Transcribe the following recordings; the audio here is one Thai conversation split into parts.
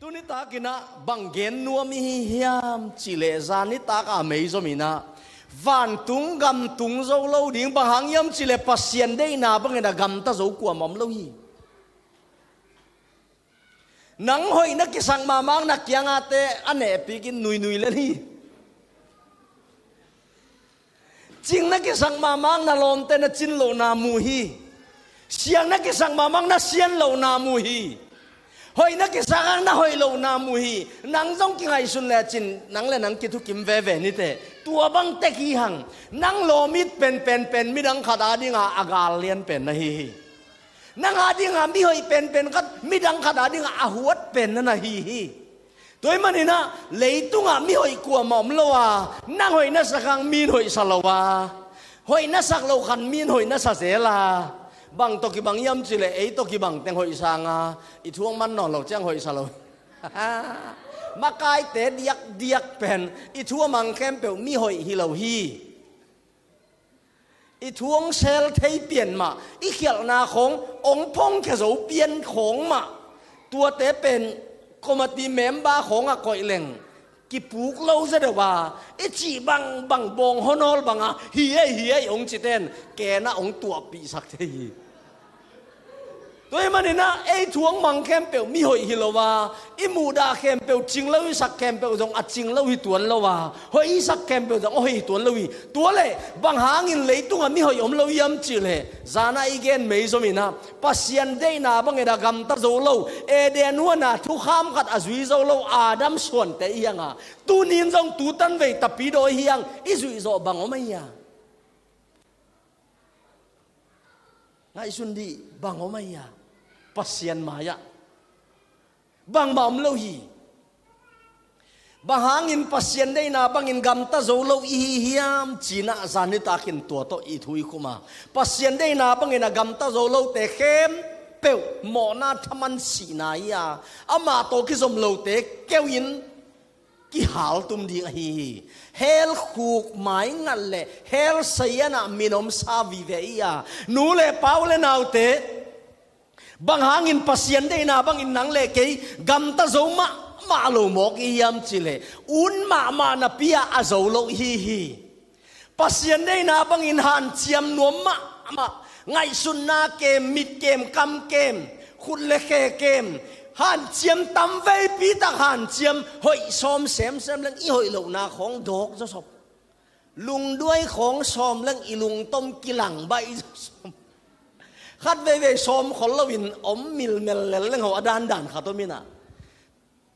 tu ni ta kina banggen nuam hi hiam chile zan ni ta ka mei zo mina van tung gam tung zo lo ding bang hang yam chile pasien dei na bang na gam ta zo kwa mom lo hi nang hoi na kisang mamang na kyang ate ane pikin nui nui le hi ching na kisang mamang na lom te na chin lo na mu hi siang na kisang mamang na sian lo na mu hi hoi na kisang na hoi lo na mu hi nang zong ki ngai sun le chin nang le nang ki thu kim ve ve ni te tua bang te ki hang nang lo mit pen mi dang khada dinga agal lian pen na hi nang adinga mi hoi pen kat mi dang khada dinga ahuat pen na hi toy manina leitunga mi hoi kwa mom lo wa nang hoi na sakang min hoi salawa hoi na sak lo khan min hoi na sa zela bang to ki bang yam chile ei to ki bang teng hoi sanga I thuang man no lo chang hoi salo makai te diak pen I thuang mang kem pe mi hoi hi lo hi I thuang sel thei pian ma I khial na khong ong phong ke zo pian khong ma tua te pen komati member khong a koi leng ki puk lo za de wa I chi bang bong honol banga hi ong chiten ke na ong tua pi sak thei toy manina ei thuang mang kem pe mi hoi hi lo wa I mu da kem pe ching lo sak kem pe jong a ching lo hi tuan lo wa hoi sak kem pe jong hoi tuan lo hi tua le bang hangin leitung mi hoi om lo yam chi le zana igen mei zo mina pasian dei na bang eda gam ta zo lo e de nuana thu kham khat azui zo lo adam suan te yanga tu nin jong tu tan ve tapi do hiang I zui zo bang o mai ya ngai sun di bang o mai ya pasian maya bang bam lo hi bahangin pasien dei na bangin gam ta zo lo I hiam china zani takin to to I thui kuma pasien dei na bangin gam ta zo lo te khem pe mo na thaman si na ya ama to ki zom lo te kewin ki hal tum di hi hel khuk mai ngal le hel sayana minom sa vi ve ya nu le paule nau te bang hangin pasien dei na bangin nang le ke gam ta zo ma lo mok I yam chile un ma na pia a zo lo hi pasien dei na bangin han chiam nuam ma ngai sun na kem mit kem kam kem khut le khe kem han chiam tam ve pi ta han chiam hoi som sem leng I hoi lo na khong dok zo sop lung đuôi khong som leng I lung tom kilang bai zo som khát về som khol lawin om mil leng ho adan dan khatomina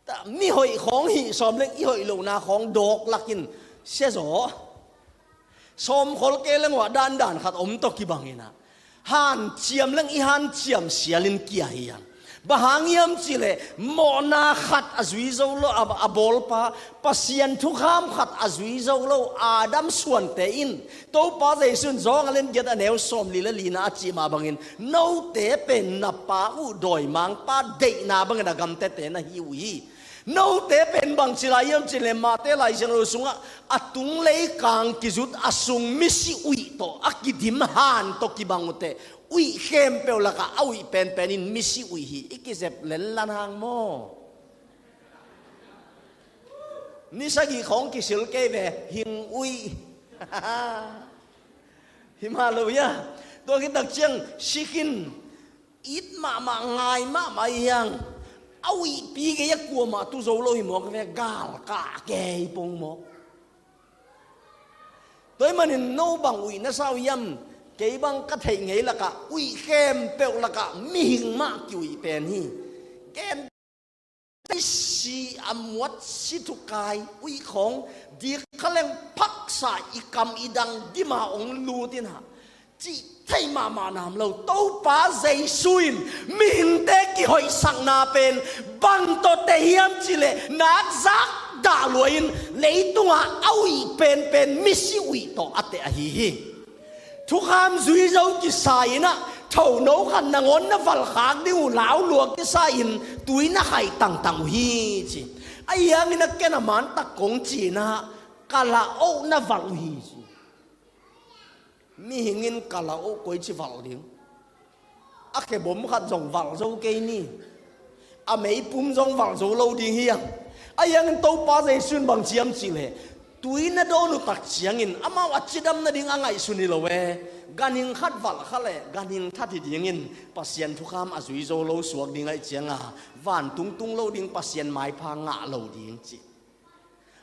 ta mi hoi khong hi som leng I hoi lo na khong dok lakin se zo som khol ke leng wa dan khat om to ki bangina han chiam leng I han chiam sialin kia hiang bahangiam chile mona khat azui zo lo abol pa pasien thu kham khat azui zo lo adam suan te in to pa zai sun zong alen get aneu som li la lina chi ma bangin no te pen na pa u doi mang pa de na bang na gam te na hi wi no te pen bang chila yam chile ma te lai jang lo sunga atung lei kang kizut asung misi ui to akidim han to ki bangute ui khem pe la ka aui pen in misi ui hi ikisep len lan hang mo ni sagi khong ki sil ke ve hing ui himalaya to ki tak chiang sikin it ma ngai ma yang aui pi ke yak ku ma tu zo lo hi mo ke gal ka ke pong mo toy manin no bang ui na sao yam cái bang cắt thầy nghĩ là cả uy khem bèo là cả miếng mạ kiểu pen hi kem cái si amuat si thu kai uy khong đi khá lên phắc sa i cầm i đăng đi mà ông lu tin ha chỉ thấy mà nam lâu tàu pa dây suin miếng té ki hoi sang na pen bang to te hiam chỉ lệ nát giác đã luin lấy tung à oi pen misi uy to ate hi thu kham duy dấu ki sai na thầu nấu khăn na ngon na val khak đi u lão luộc ki sai in túi na hai tang hi chi ai yang na ke na man ta kong chi na kala o na val hi chi mi hingin kala o koi chi val ding a ke bom khat jong val zo ke ni mấy bùm trong vàng dấu lâu đi hiang ai yang tàu pa dây xuyên bằng chiam chỉ lệ túi nó đâu nó tắc chiang in ama wat chidam na ding angai suni lowe ganing khat val khale ganing that hi ding in pasien thu kham azui zo lo suak ding ai chianga van tung tung lo ding pasien mai pha nga lo ding chi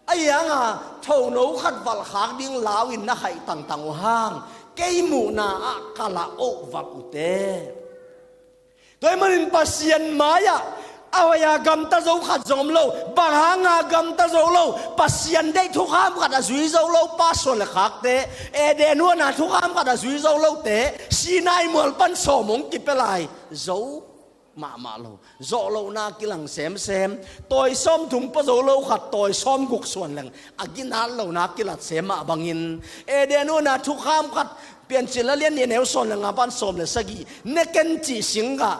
ai anga thau no khat val khak ding lawin na khai tang tang hang kei mu na kala o va ute toy manin pasien maya awaya gam ta zo khat zom lo bahanga gam ta zo lo pasien dei thu kham khat azui zo lo pa so le khak te e de nu na thu kham khat azui zo lo te sinai mol pan so mong ki pelai zo ma lo zo lo na kilang sem toy som thum pa zo lo khat toy som guk suan lang agin hal lo na kilat sema bangin e de nu na thu kham khat pian chila lian ni neu son lang pan som le sagi neken chi singa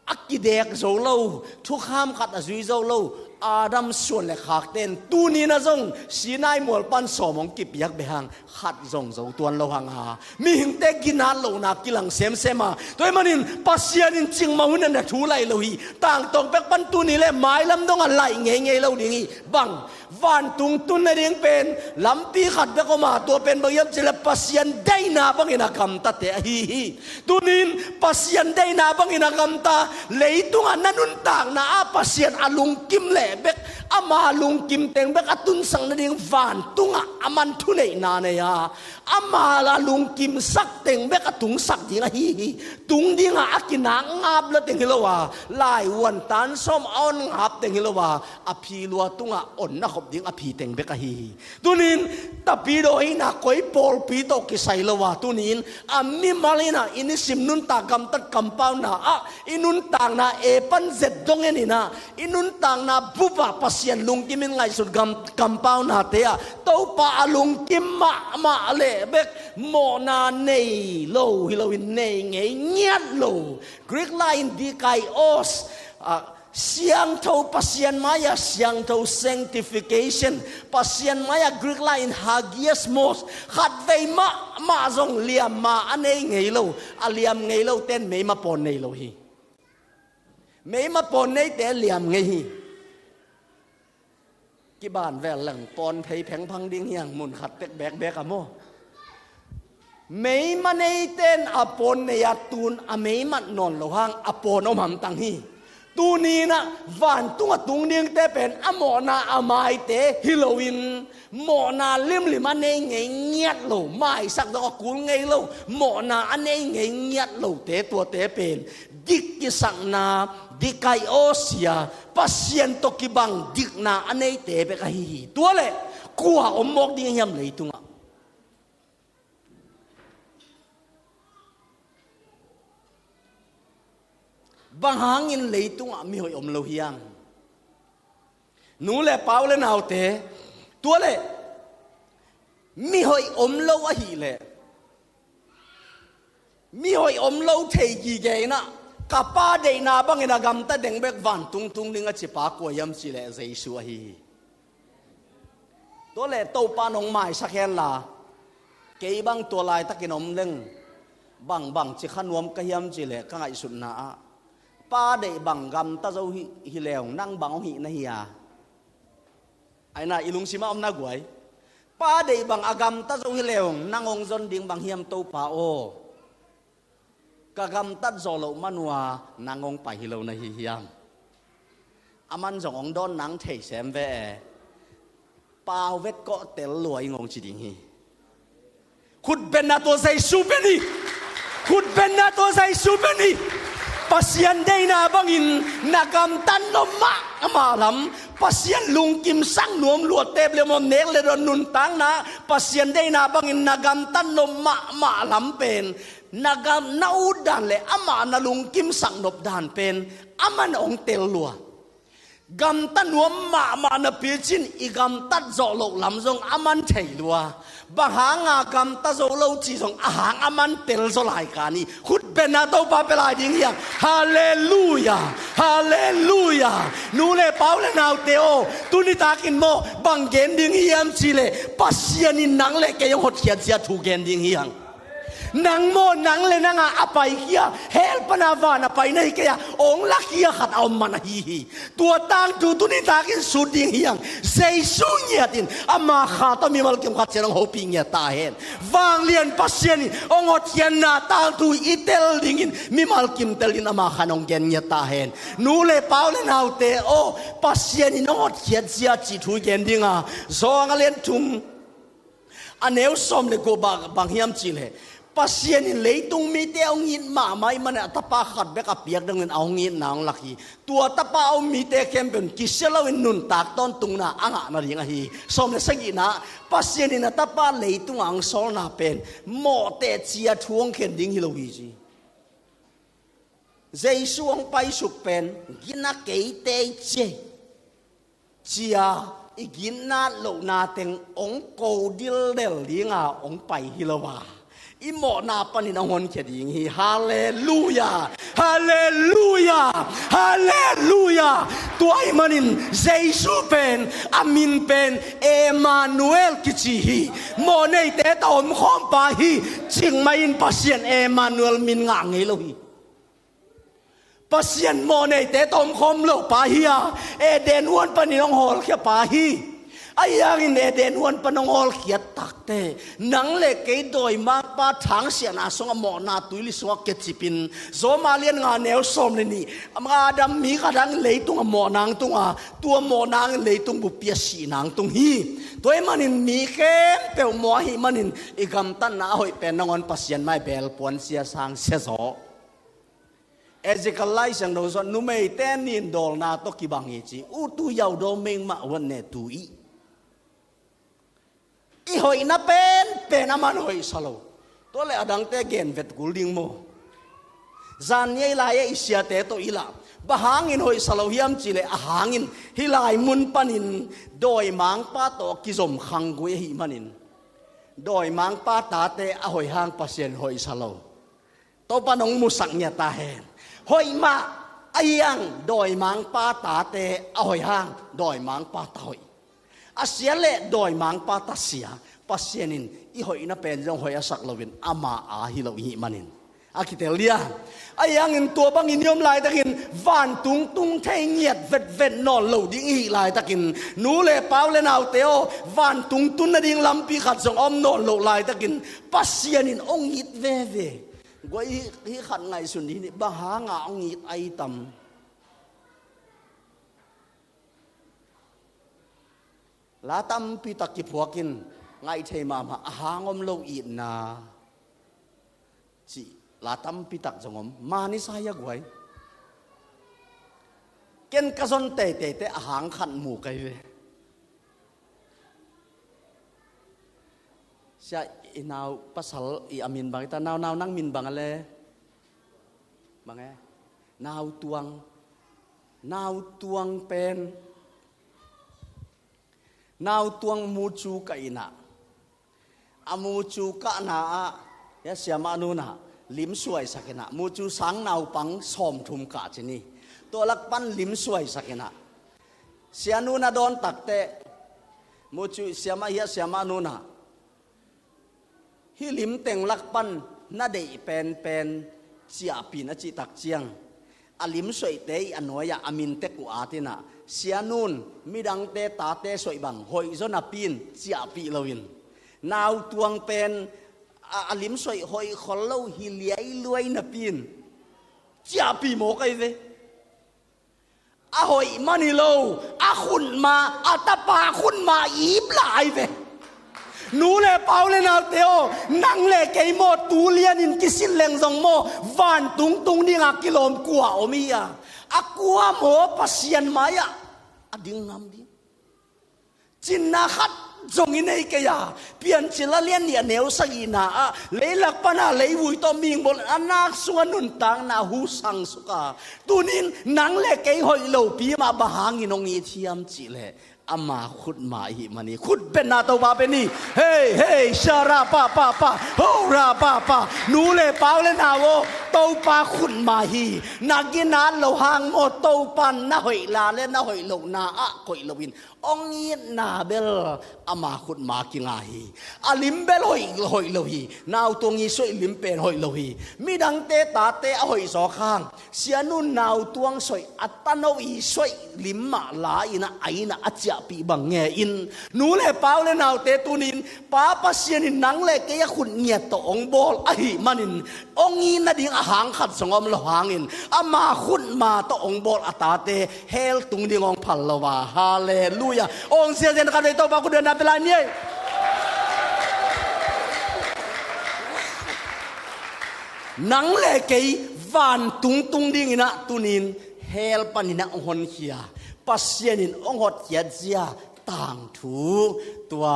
akidek zo lo thu kham khat azui zo lo Adam suan le khak ten tu ni na zong sinai mol pan somong ki piak behang khat zong zo tuan lo hang ha mi hing te ginan lo na kilang sema toy manin pasian in ching mahun na thu lai lo hi tang tong pek pan tu ni le mai lam dong a lai nge lo ding hi bang van tung tun na ding pen lampi khat be ko ma to pen bayam chile pasian dai na bang ina kam ta te hi tunin pasian dai na bang ina kam ta leitung ananun tang na a pasian alung kim le bek ama lung kim teng bek atun sang na ding van tunga aman thu nei na ne ya ama la lung kim sak teng bek atung sak ding a hi tung ding a akina ngap la teng hilowa lai wan tan som on ngap teng hilowa a phi lua tunga on na khop ding a phi teng bek a hi tunin tapi do ina koi pol pi to ki sai lowa tunin ammi malina inisim nun ta gam tat compound na a inun tang na e pan zet dong en ina inun tang na buba pasien lung kimin ngai sut gam compound na te a to pa alung kim ma le bek mo na nei lo hilowin nei ngei nyat lo Greek line di kai os siang thau pasien maya siang thau sanctification pasien maya Greek line hagiasmos khat vei ma zong liam ma anei ngei lo aliam ngei lo ten mei ma pon nei lo hi mei ma pon nei te liam ngei hi ki ban vel lang pon phei pheng phang ding hiang mun khat tek bek a mo mei ma nei ten a pon ne ya tun a mei ma non lo hang a pon om ham tang hi tu ni na van tung ning te pen amo na amai te Halloween mo na lim ane ngei nyat lo mai sak do kul ngei lo mo na ane ngei nyat lo te to te pen dik ki sang na dikai osia pasien to ki bang dik na ane te be ka hi to le kuwa omok ding yam le tunga bang hangin leitung mi hoi om lo hiang nu le pau le nau te tua le mi hoi om lo a hi le mi hoi om lo thei gi ge na ka pa de na bang ina gam ta deng bek van tung ding a chi pa ko yam chi le jesu a hi to le to pa nong mai sa khen la ke bang to lai takin om leng bang chi khanwam ka yam chi le ka ngai sun na a pa de bang gam ta zo hi leong nang bang hi na hiya ai na ilung sima om na guai pa de bang agam ta zo hi leong nang ong zon ding bang hiam to pa o ka gam tat zo lo manwa nang ong pa hi lo na hi hiam aman zong ong don nang thei sem ve pa vet ko tel loi ngong chi ding hi khut ben na to sai su beni khut ben na to sai su beni pasien dei na bangin nagam tan no ma lam pasien lung kim sang nuam luat te ble mon nek le don nun tang na pasien dei na bangin nagam tan no ma lam pen nagam na udan le ama na lung kim sang nop dan pen aman ong tel lua gam tan nuam ma na pilchin I gam tat zo lo lam zong aman thei lua bahanga gam ta zo lo chi zong ahang aman tel zo lai ka ni khut ben na to pa pe lai ding hiang hallelujah nu le pau le nau te o tu ni ta kin mo bang gen ding hiam chi le pasien in nang le ke yong hot khian sia thu gen ding hiang นางโมนางเลนางอาไปเฮียเฮลปนาวานาไปในเกียองลักเฮียขัดเอามันฮีตัวตั้งตัวตุนิตากินสุดยิ่งเฮียงเซซุเนียดินอามาขาตมีมัลกิมขัดเชนองโฮปิงเนียตาเห็นวางเลียนปัสเซียนองอดเทียนนาตั้งตัวอิเตลดิ่งมีมัลกิมเตลินอามาขานองเกนเนียตาเห็นนูเลเปาเลนเอาเตโอปัสเซียนองอดเทียนเสียจิตหุยเกนดิ่งอ่ะโซงเลียนทุมอันเอวสมเลโกบางเฮียมจิเลปัสยานิเลยตรงมีเตเอางินมาไม่มันตะปาขัดเบกเปียกดังนั้นเอางินนางลักฮีตัวตะปาเอามีเตเข้มเป็นกิเซลาวินนุนตากต้นตุงนาอ่างนาริงฮีสมเลสกินะปัสยานินะตะปาเลยตรงอ่างโซลนาเป็นโมเตเจียทวงเข็นดิ่งฮิโลวีจีเจสวงไปสุเป็นกินนักเกยเตเจเจียอีกินนาโลนาเต็งองโกดิลเดลลิงาองไปฮิโลวาอิโมนาปนินองเขดิงฮีฮาเลลูยาฮาเลลูยาฮาเลลูยาตัวไอ้มันินเจสุเป็นอามินเป็นเอมานูเอลกิจิฮีโมเนเตตอมขอมปาฮีจิงไม่อินปัสยันเอมานูเอลมินงางเงโลฮีปัสยันโมเนเตตอมขอมโลปาฮีเอเดนวันปนินองฮอลเขปาฮีไอ้ยังอินเดนวันปนองอลเขียตักเตนังเล็กไอ้โดยมากปาทางเสียนาสงอมอนาตุลิสงเกจิปินโซมาเลียนงานแนวสมเลยนี่มาดำมีกระดังเลยตุงมอนางตุงตัวมอนางเลยตุงบุเปียสีนางตุงฮีตัวมันอินมีเข้มเปลวมอฮีมันอินอีกำตันนาหอยเป็นนองอนปัสยันไม่เบลปวนเสียสางเสียโซเอเจกไลสังโดนนุ่มเอเตนินโดลนาตกิบังเอจีอุตุยาวโดเมงมาวันเนตุอีอีหอยน่ะเป็นอามันหอยสโลตัวเลยอดังเตเกนเวทกุลดิงโมจานยัยลายอิเสียเตโตอีลาบะหางอินหอยสโลฮิมจิเลอาหางอินฮิลายมุนปันินโดยมังป้าโตกิจมขังกุยฮิมันินโดยมังป้าตาเตอหอยหางปัสเซนหอยสโลโตปนองมุสังเนียตาเฮนหอยมาอายังโดยมังป้าตาเตอหอยหางโดยมังป้าตาหอยอาเซียเล่โดยมังปาตัสเซียปัสเซียนินอีหอยน่ะเป็นจงหอยสักลวินอามาอาฮิโลหิมันินอาคิเตเลียไอ้ยังอินตัวบังอินยมลายตะกินวันตุงตุงเทงเงียดเวดนอนเหลาดิ้งอีลายตะกินนูเลเปาเลนเอาเตโอวันตุงตุนน่ะดิ้งลำปีขัดส่งอมนอนเหลาลายตะกินปัสเซียนินองอิดเวกว่าอีขัดไงสุนีนี่บ้าหางาองอิดไอตัมลาตัมปีตะกิพวกินไงเทมาหางอมโลอีนาสิลาตัมปีตักจงอมมานิสายกไว้เกณฑ์กระสนเตะหางขันหมูไกเวเสียอีนาวปัสสาวอีอามินบางแต่นาวนั่งมินบางอะไรบางไงนาวตวงเป็นนาวตวงมูจูกะอินะอามูจูกะนาya siapa nuna lim suai sakena mucu sang nau pang som thum ka chini to lakpan lim suai sakena sianuna don takte mucu siapa ya siapa nuna hi lim teng lakpan na dei pen siapi na chi tak chiang alim suai te anoya amin te ku atina sianun midang te ta te suai bang hoi zo na pin siapi lawin nau tuang pen alim soi hoi kholo hiliai luai na pin chia pi mo kai ve a hoi manilo a khun ma a tapa khun ma ip lai ve nu le pau le na teo nang le kei mo tu lian in kisin leng zong mo van tung ni nga kilom kwa omia akwa mo pasian maya ading ngam di chin na khat zong in ei kaya pian chila lian nia neu sagina a leilak pana leiwui to ming bol anak suan nun tang na hu sang suka tunin nang le kei hoi lo pi ma bahang inong i thiam chi le อามาขุดมาหิมันนี่ขุดเป็นนาตัวบาเป็นนี่เฮ้เฮ้ชาราปาปาปาโฮราปาปานูเลเปาเลนาวตัวปาขุดมาหินักกินานเราหางหมดตัวปันน่าหอยลาเลน่าหอยลงนาอะกอยลวินองยีนาเบลอามาขุดมากิงาฮีอาลิมเบลหอยลวีนาวตัวงี้สวยลิมเป็นหอยลวีมีดังเตตาเตอหอยสอข้างเสียนุ่นนาวตัวงสวยอัตโนวีสวยลิมมาลาอินะไอนะอาจจะปีบังเงอินนูเลเปาเลนาวเตตุนินป้าปัสยานินนังเลกยขุนเงียตตองบอลไอมันินองยีนาดิ่งอาหางขัดสงอมละหางอินอามาขุนมาตองบอลอัตาเตเฮลตุงดิ่งองพัลลวาฮาเลลูยาองเสียเจนกันในตัวบากุเดินนับเวลานี้นังเลกวันตุงดิ่งนะตุนินเฮลปันินะองหอนเขียปัสยานินองหดเขียเจียต่างถูตัว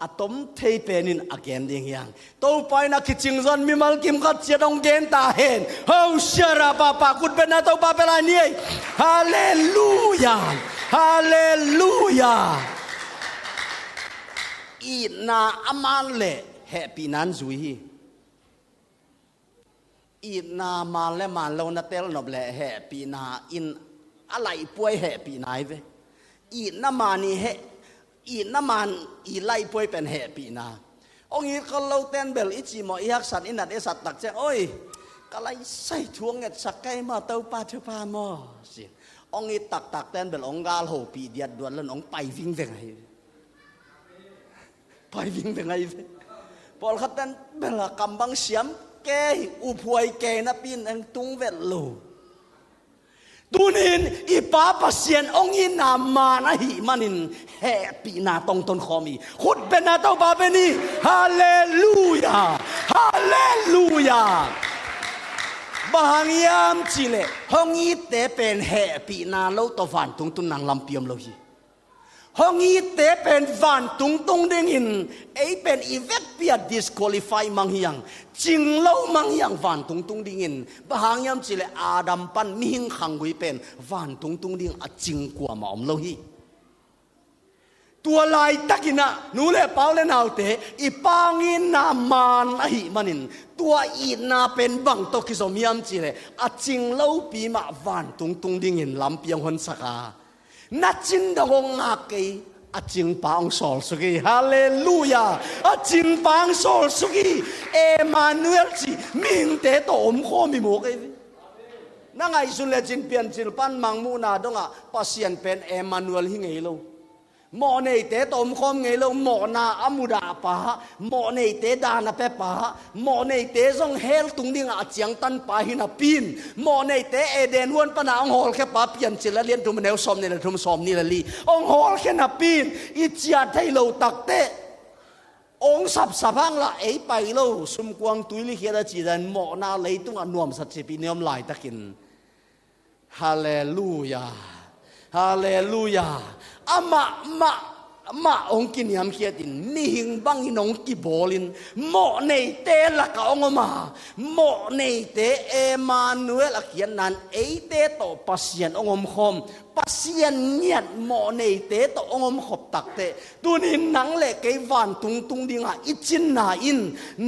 อะตอมเทเป็นนินอเกนดิ่งยังตัวไปนักคิดจิงซันมีมัลกิมขัดเจียดองเกนตาเห็นเฮาเชราปาปากุดเป็นนะตัวบาเวลานี้ฮาเลลูยาฮาเลลูยาอีนาอามันเล่แฮปีนันจุยอีนามาเล่มันเรานาเตลนบเล่แฮปีนาอินอะไรป่วยแฮปีนายเวอีนามานี่แฮอีนามันอีไล่ป่วยเป็นแฮปีนาองค์นี้ก็เราเต้นเบลอิจิมออีฮักสันอินัดเอสัตตักเจ้าโอ้ยก็ไล่ใส่ทวงเง็ดสักไก่มาเต้าปาเทปามอสิองค์นี้ตักเต้นเบลองกาลโหปีเดียดดวนแล้วองไปวิ่งเวงไงไปวิ่งเป็นไงพอเขาเต้นเบลกำบังเสียมแกอุพวยแกนับปินอังตุงเวลโลดูนินอีป้าปัสเซียนองยินนามานะหิมันินแฮปีนาตรงต้นคอมีขุดเป็นนาตัวบาเบนีฮาเลลูยาฮาเลลูยาบางยามจิเลห้องอีเตเป็นแฮปีนาโลตฟันตุงนางลำเปียมโลหีห้องอีเตเป็นฟันตุงดิ่งอินไอเป็นอีเวกเปียดิสควอลิฟายมังยังจิงเล่ามังยังฟันตุงดิ่งอินบางยามจิเลอาดัมปันมิงขังกุยเป็นฟันตุงดิ่งอจิงกว่ามาอมโลหีตัวลายตะกินะนูเลเปาเลนาวเตอีปางินนามันไอมันินตัวอีนาเป็นบังตกิสมิยามจิเลอจิงเล่าปีมาฟันตุงดิ่งอินลำเปียงหนสกานัดจินดงงาเกยอจิงปังโซลสุกีฮาเลลูยาอจิงปังโซลสุกีเอมานูเอลจีมิงเตโตอมโคมิโมเกยนั่งไอสุเลจินเปียนจิลปันมังมูนาดงอ่ะปัสยันเป็นเอมานูเอลฮิงเอโลหมอในเตตอมโคมเงโลหมอนาอามุดาปะหมอในเตดานาเปปะหมอในเตซงเฮลตุงดิ่งอาเจียงตันปะหินาปีนหมอในเตเอเดนวนปนาองฮอลแค่ปะเปลี่ยนจิละเลียนทุมเนวซอมนี่ละทุมซอมนี่ละลีองฮอลแค่นาปีนอิจยาไทโลตักเตองสับพังละไอไปโลสุมกวางตุยลิเคียดจีดันหมอนาเลยตุงอนวมสัจจิปิเนียมลายตะกินฮาเลลูยาฮาเลลูยาอามาองกินยามเขียดินมีหิงบังหินองกิบอลินโมในเตละกองมาโมในเตเอมานูเอลเขียนนั้นเอเตโตปัสยันองคอมปัสยันเนียดโมในเตโตองขบตักเตตัวนี้นังเล็กไอวันตุงดิ่งอ่ะอิจินนาอิน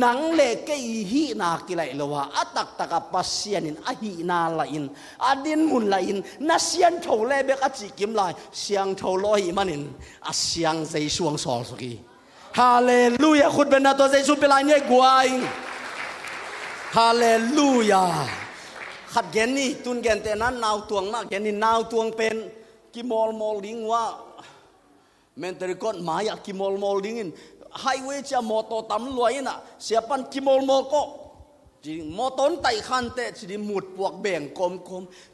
นังเล็กไอฮีนากิไลเลวะอัตักปัสยันินอฮีนาลาอินอดินมุนลาอินนัสยันโทเลเบกอจิกิมลายเสียงโทโลหิมันินอาเสียงใจช่วงสอสกีฮาเลลูยาคุณเป็นนาตัวใจชุบเป็นลายเนี่ยกวยฮาเลลูยาขัดเกณฑ์นี่ตุนเกณฑ์แต่นั้นนาวตวงมากเกณฑ์นี่นาวตวงเป็นกิมอลมอลลิงว่าเมนเตอร์กอนมาอยากกิมอลมอลลิงไฮเวย์จะมอโตตำรวจน่ะเสียปันกิมอลมอลก็จริงมอต้นไต่ขันเตะสิหมุดพวกแบ่งกลม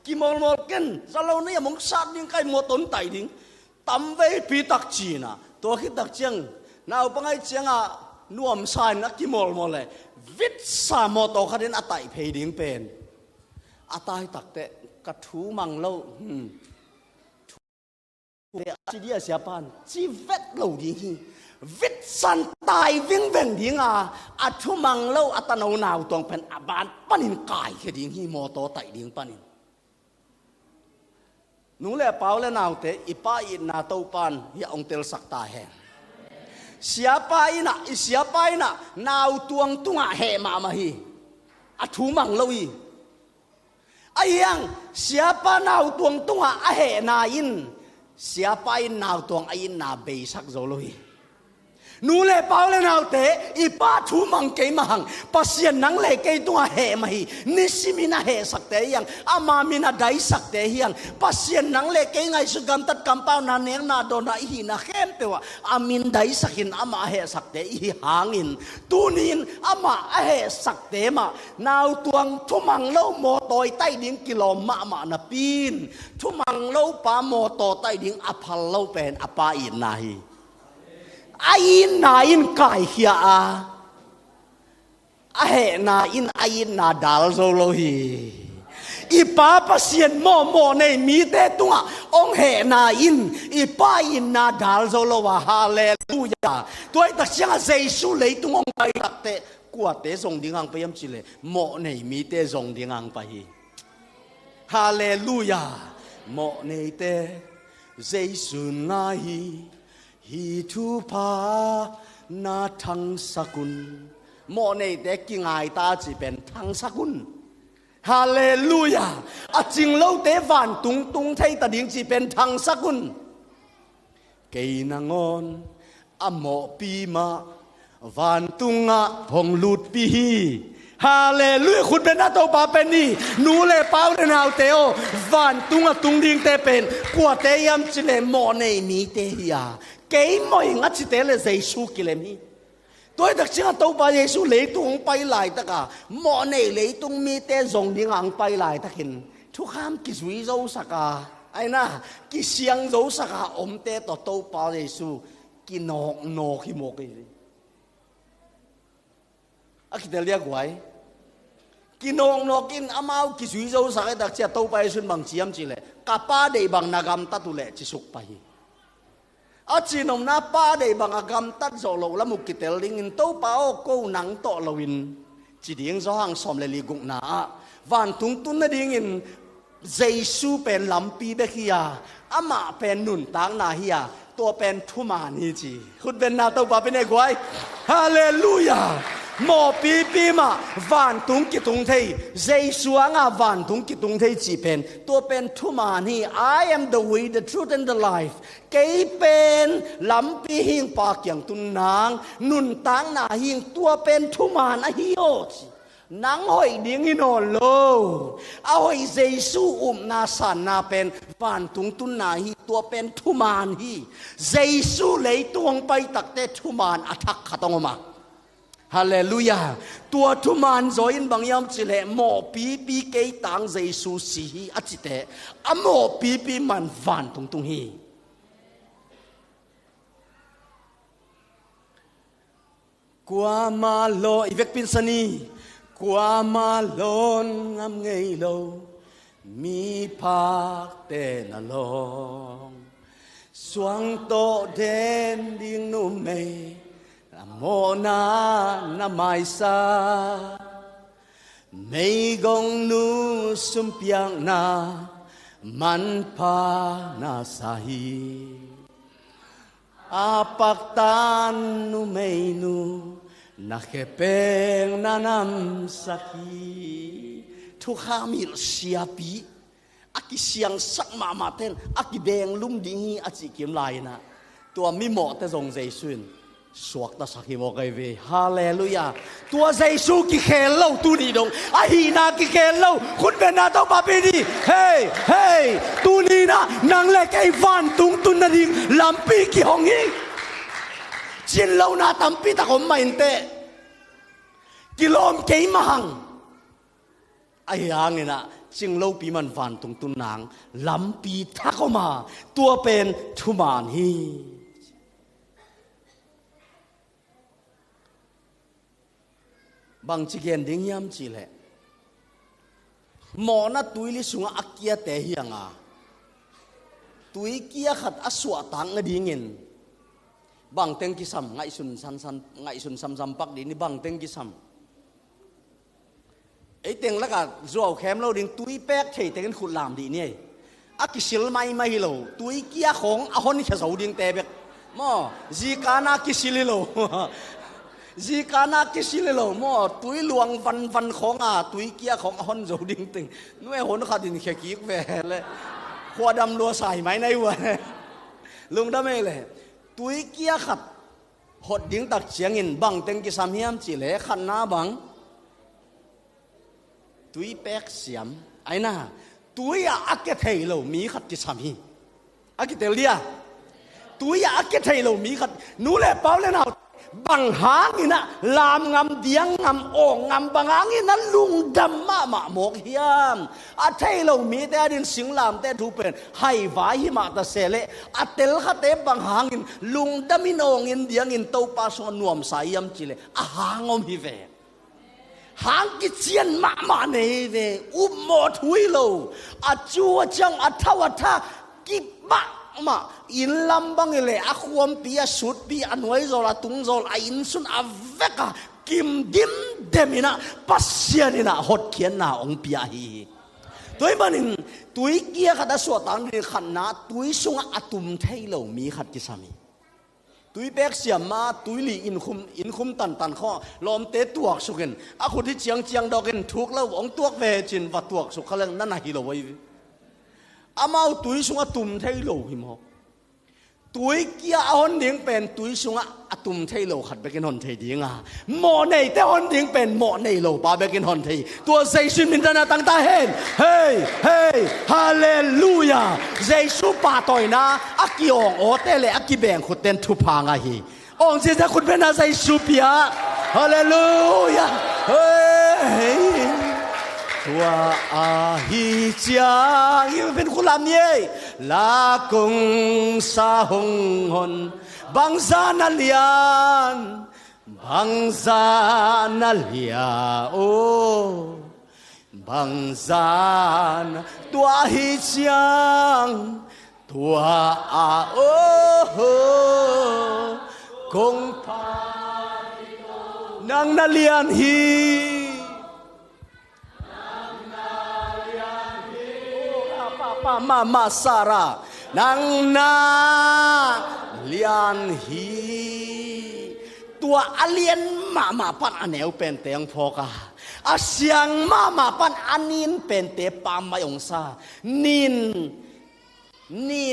กิมอลมอลกันสเราเนี่ยมองสัตว์ยังใครมอต้นไต่ดิ้งตำเวปีตักจีน่ะตัวคิดตักเจียงนาวปังไอเจียงอ่ะนวมสายนักกิมอลมอลเลยวิทสามอโตขันเดินอัตไตเพยดิ้งเป็นอาตายตักเตะกระทูมังเล่าเตะจีเดียเสียปานจีเวทเล่าดีวิทสันตายวิ่งเว่งดิ้งอาทูมังเล่าอัตโนนาวตวงเป็นอบานปนินกายแค่ดิ้งฮีมอโตไตดิ้งปนิน nung le pau le nau te ipa in na to pan hi ong tel sakta he siapa ina nau tuang tunga he ma ma hi athu mang lo hi ayang siapa nau tuang tunga a he na in siapa in nau tuang ain na be sak zo lo hi nu le pau le nau te ipa thu mang ke mahang pasien nang le ke tunga he ma hi nisimina he sak te yang ama mina dai sak te hiang pasien nang le ke ngai su gam tat kam pau na neng na do na hi na khem te wa amin dai sakin ama he sak te hi hangin tunin ama a he sak te ma nau tuang thu mang lo mo toi tai ding kilom ma ma na pin thu mang lo pa mo to tai ding aphal lo pen apa in na hi ain na in kai hia a he na in ain na dal zo lo hi ipa pasien mo nei mi te tunga ong he na in ipa in na dal zo lo wa hallelujah toi ta siang jesu le tung ong pai tak te kwa te song ding ang payam chile mo nei mi te song ding ang pa hi hallelujah mo nei te jesu na hi thu pa na thang sakun mo nei te ki ngai ta chi pen thang sakun hallelujah a ching lo te van tung thei ta ding chi pen thang sakun ke na ngon a mo pi ma van tunga hong lut pi hi hallelujah khut ben na to pa pen ni nu le pau le nau te o van tunga tung ding te pen kwa te yam chi le mo nei mi te hi cái mọi ngắt chỉ thế là giấy su kì lem hi tôi đặc trưng là tàu ba giấy su lấy tung bay lại tất cả mọi này lấy tung mi té rồng đi ngang bay lại tất hin thu kham kì suy dâu sắc ai na kì xiang dâu sắc ôm té to tàu ba giấy su kì nọ kì một cái gì kì thế liệt quái kì nọ kì amau kì suy dâu sắc cái đặc trưng tàu ba giấy su bằng chiam chỉ lệ cả ba để bằng nagam ta tu lệ chỉ suk bay chỉ nông na pa để bằng agam tát zo lo la muk kitel ding in to pa o ko nang to lowin chỉ ding zo hang som le li gung na van tung tun na ding in jesu pen lampi be khia ama pen nun tang na hi to pen thu ma ni chi khut ben na to pa pen e gwai hallelujah mo pi ma van tung ki tung thei jesu anga van tung ki tung thei chi pen to pen thu ma ni I am the way the truth and the life cái pen lampi hing pa kyang tun nang nun tang na hing tua pen thu man a hi o nang hoi ding in on lo a hoi jesu na san na pen van tung tun na hi tua pen thu man hi jesu lei tuang pai tak te thu man athak khatong ma hallelujah tua thu man zo in bang yam chile mo pi ke tang jesu si hi achite amo pi man van tung hi qua ma lo ivek pin sani qua ma lon ngam ngei lo mi pak te na long suang to den ding nu me mo na mai sa mei gong nu sum piang na man pa na sa hi apak tan nu mei nu na khepeng na nam sakhi thu khamil siapi aki siang sak ma ma ten aki beng lum ding hi achi kim lai na tua mi mo te zong zai sun suak ta sakhi mo kai ve hallelujah tua jesu ki khel lo tu ni dong a hi na ki khel lo khun ben na to pa pi ni hey tu ni na nang le kai van tung tun na ding lampi ki hong hi chin lo na tampi ta ko main te kilom ke mahang ai ang ina ching lo pi man van tung tun nang lampi tha ko ma tua pen thu man hi bang chigen ding yam chi le mo na tuili sunga akia te hianga tui kia khat aswa tang na dingin bang teng ki sam ngai sun sam pak di ni bang teng ki sam ei teng la ka zo khem lo ding tui pek thei teng khut lam di ni อากิสิลไม่โลตุยเกียของอาหอนแค่สูดิ้งเตะเบกมอจีกานากิสิลิโลจีกานากิสิลิโลมอตุยหลวงฟันของตุยเกียของอาหอนสูดิ้งติงนู้นหอนขัดดินแค่กีกแหวเลยขวดดำรัวใส่ไหมในวันลุงได้ไหมเลยตุยเกียขัดหดดิ้งตักเชียงอินบังเต็งกิสามเฮียมจีเล่ขันหน้าบังตุยเป็กเสียมไอ้น่าตุยอาเกตเฮโลมีขัดกิสามีอาเกตเลียตุยอาเกตเฮโลมีขัดนู้นแหละเปล่าเลยนะบังหางนี่นะลามงำเดียงงำโอ่งงำบังหางนี่นั้นลุงดำมาหมกเฮียมอาเทโลมีแต่ดินสิงลามแต่ทูเป็นให้ไว้หิมะตะเสเลอาเตลขัดเตบังหางนี่ลุงดำมินโอ่งอินเดียงอินเต้าปาสวนนวมสายยำจิเลอาหางอมฮิเวหางกิเจียนมาเนเวอุโมทุยโลอาจัวจังอาทาวทากิบะมาอินลำบังเลยอาควมปีอาสุดปีอันไว้โซลาตุงโซลาอินสุนอาเวกากิมดิมเดมินะปัสเซียนินะฮดเขียนนาองปีอาฮีตัวมันนี่ตัวเกียขัดสวดตังนี่ขันนาตัวสุงอาตุมเทโลมีขัดกิสามีตุยเบกเสียมาตุยลีอินคุมตันข้อลมเตะตัวสุกินอาคนที่เจียงดอกินทุกแล้วองตัวเวจินวัดตัวสุขลังนั่นน่ะฮิโลไว้อามาตุยสุงตุมเทโลหิมฮตุยเกียอ่อนดิ้งเป็นตุยสุงตุมเทโลขัดเบกินฮอนเทดิ้งหมอในแต่อ่อนดิ้งเป็นหมอในโลปาเบกินฮอนเทตัวเซซุนมินตานาตั้งตาเห็นเฮ้ฮาเลลูยาเซซุปาตอยนาอากิองโอเตเลอากิแบงขุดเต็นทุพางาฮีองเจจะขุดเป็นอาเซซุปิอาฮาเลลูยาเฮ้ตัวอาฮิจางยิ่งเป็นกุลามเนี่ยลากงสาหงหนบังซานาเลียนบังซานาเลียโอบังซานตัวอาฮิจางตัวอาโอคงพานางนาเลียนฮีมาสาระนังนาเลียนฮีตัวอเลียนมาปันอันเอวเป็นเตียงพอกาอาเสียงมาปันอันนินเป็นเตปามายองซานิ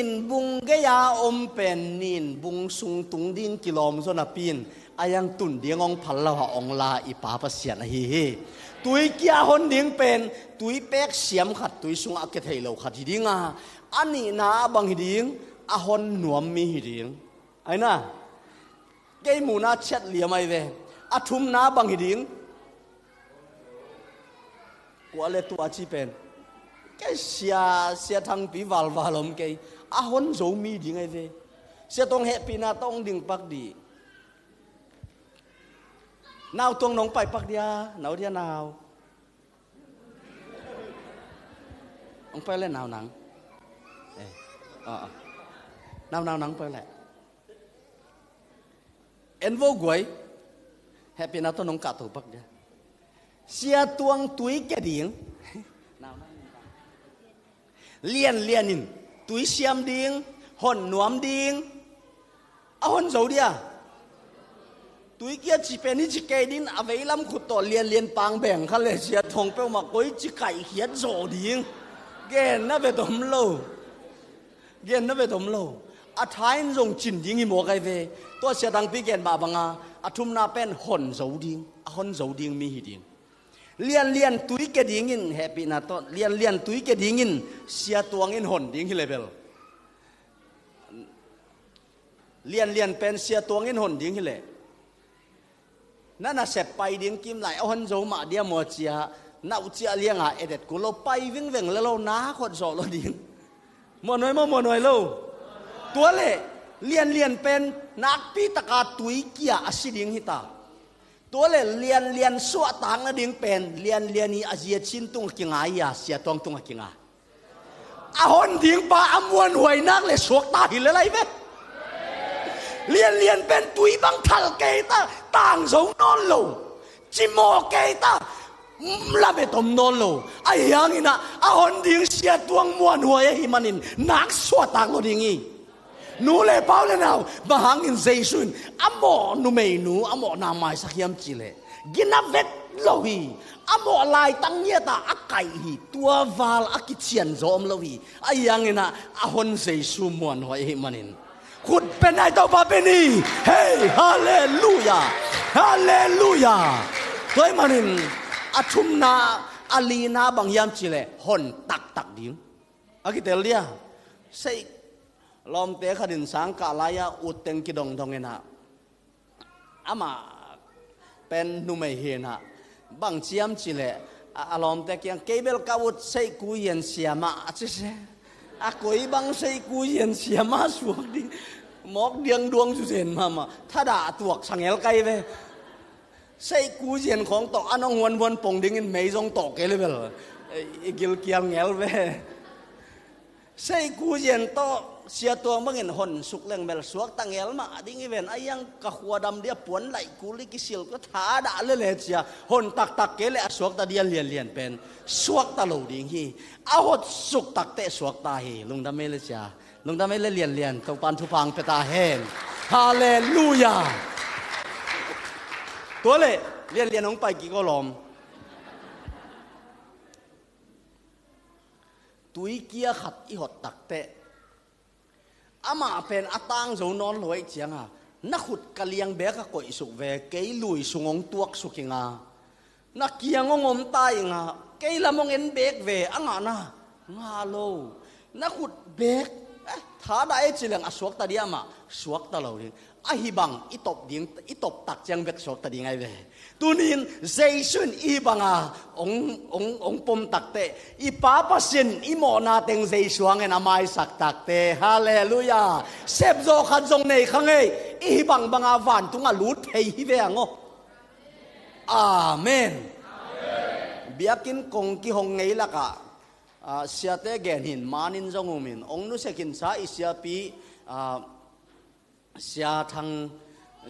นบุงเกียอมเป็นนินบุงสุงตุงดินกิโลมโซนาปินอายังตุนเดียงองพัลลาองลาอีปาปเสียนฮีตุยเกียหนดิ้งเป็นตุยเป็กเสียมขัดตุยสุงอักเกตเฮโลขัดฮิดิ้งอันนี้นาบังฮิดิ้งอาหนหนวมมีฮิดิ้งไอ้น่ะเกยมูนาเช็ดเหลี่ยมไอเวอาทุมนาบังฮิดิ้งกัวเลตัวจีเป็นเกยเสียทางปีวาลมเกยอาหนโจมีดิ้งไอเวเสียตรงเฮปีนาต้องดิ้งปักดีนาวตวงน้องไปปักเดียนาวเดียนาวน้องไปเล่นนาวหนังนาวหนังไปแหละเอ็นโวกวยแฮปปี้นาตัวน้องกัดตัวปักเดียเสียตวงตุยแกดิ่งเลียนนินตุยเสียมดิ่งหอนหนวมดิ่งเอาหอนโจเดียตุยเกียจีเป็นนี่จีเกดินเอาไว้ล้ำขุดต่อเลียนปางแบ่งขั้นเลยเสียทองเป้ามาก้อยจีไก่เขียนโจดิ่งเกณฑ์น่าไปตมโลอาท้ายส่งจินดิ่งอีหมวกไอเวตัวเสียดังปีเกณฑ์บาบังอาทุมนาเป็นหอนโจดิ่งหอนโจดิ่งมีหิดิ่งเลียนตุยเกดิ่งินแฮปปี้นาตัวเลียนตุยเกดิ่งินเสียตัวงินหอนดิ่งฮิเลเบลเลียนเป็นเสียตัวงินหอนดิ่งฮิเลนั่นน่ะเสพไปดิ้งกิมไหลเอาหันโจมาเดียมัวเจียน่าอุจเลียงเอเด็ดกูเราไปวิ่งแล้วเราหน้าคนโจเราดิ้งมัวน้อยเราตัวเล่เลียนเป็นนักพิตกาตุยเกียอาศิดิ้งฮิตาตัวเล่เลียนสวดตังดิ้งเป็นเลียนนี่อาเจียชินตุงกิงไงเสียตวงตุงกิงอาหันดิ้งปาอมวนหวยนักเลยสวกตาหินอะไรไหมเลียนเป็นตุยบังทัลเกตาต่างสงนอนโลจิโมเกตา ลาเบตอมนอนโลไอ้ยังอินะอาหอนดิ้งเสียตัวมวนหัวหิมันินนักสวดตากโลดิ้งอีนูเลเปล่าเลยนะบางอินเซซุนอโมนูเมนูอโมนามาสักยามจิเลกินาเวทโลฮีอโมลายตั้งเยตาอักไก่ฮีตัววาลอักกิเชียนจอมโลฮีไอ้ยังอินะอาหอนเซซุมวนหัวหิมันินขุดเป็นไอ้ตัวป้าเป็นนี่เฮ้ฮาเลลูยาฮาเลลูยาตัวมันนินอาชุมนาอาลีนาบางยามจิเลหอนตักดิ้งอากิเตเลียใส่ลอมเตะขัดินสังกาลายาอุดเต็งกิดงดงเงินะอามาเป็นนุ่มเฮนะบางยามจิเลอาลอมเตะยังเกเบลกาวุดใส่กุยนเสียมาจะเสอากุยบางใส่กุยนเสียมาสวกดิหมอกเดียงดวงสุเซนมาถ้าด่าตัวสังเกลไกเวใส่กูเย็นของตอกอันองวนปงดิ้งอินไม่จงตอกเลยเปล่ากิลเกียงเงลเวใส่กูเย็นต่อเสียตัวมึงเห็นหอนสุกแรงเบลสวกตั้งเงลมาดิ้งอีเวนไอ้ยังกะหัวดำเดียปวนไหลกูลิกิสิลก็ท้าด่าเลยเชียหอนตักเกลสวกตาเดียเลียนเป็นสวกตาโลดิ้งฮีเอาหดสุกตักเตะสวกตาฮีลุงทำไม่เลยเชียลุงทำไม่เลยเลียนตรงปันทุพังเปตาแห้งฮาเลลูยาตัวเลยเรียนลงไปกี่ก็ลมตุยเกียขัดอีหดตักเตะอามาเป็นอาตังโจนอนรวยเจียงอ่ะนักขุดกะเลียงเบกก็ก่อยสุกเวเกยลุยสุงงตัวสุกิงานักเกียงงมตายงาเกยละมงเอ็นเบกเวอ่างานะงาโลนักขุดเบกถ้าได้จิเลงอสวกตาเดียมาสวกตาเราดิอาฮิบังอีตบดิ้งอีตบตักจังเวกสวกตาดีไงเวตุนินเจสุนอีบังอาองปมตักเตอีป้าปัสินอีโมนาเต็งเจสวงเงินอาไมสักตักเตฮาเลลูยาเซฟโจขัดจงในขังเออีบังบังอาวันตุงอาลูดเฮฮิเวงโออาเมนเบียกินกงกิหงไงล่ะกะเสียเตเกนหินมานินจงอุมินองนุเสกินสาอิเสียปีเสียทาง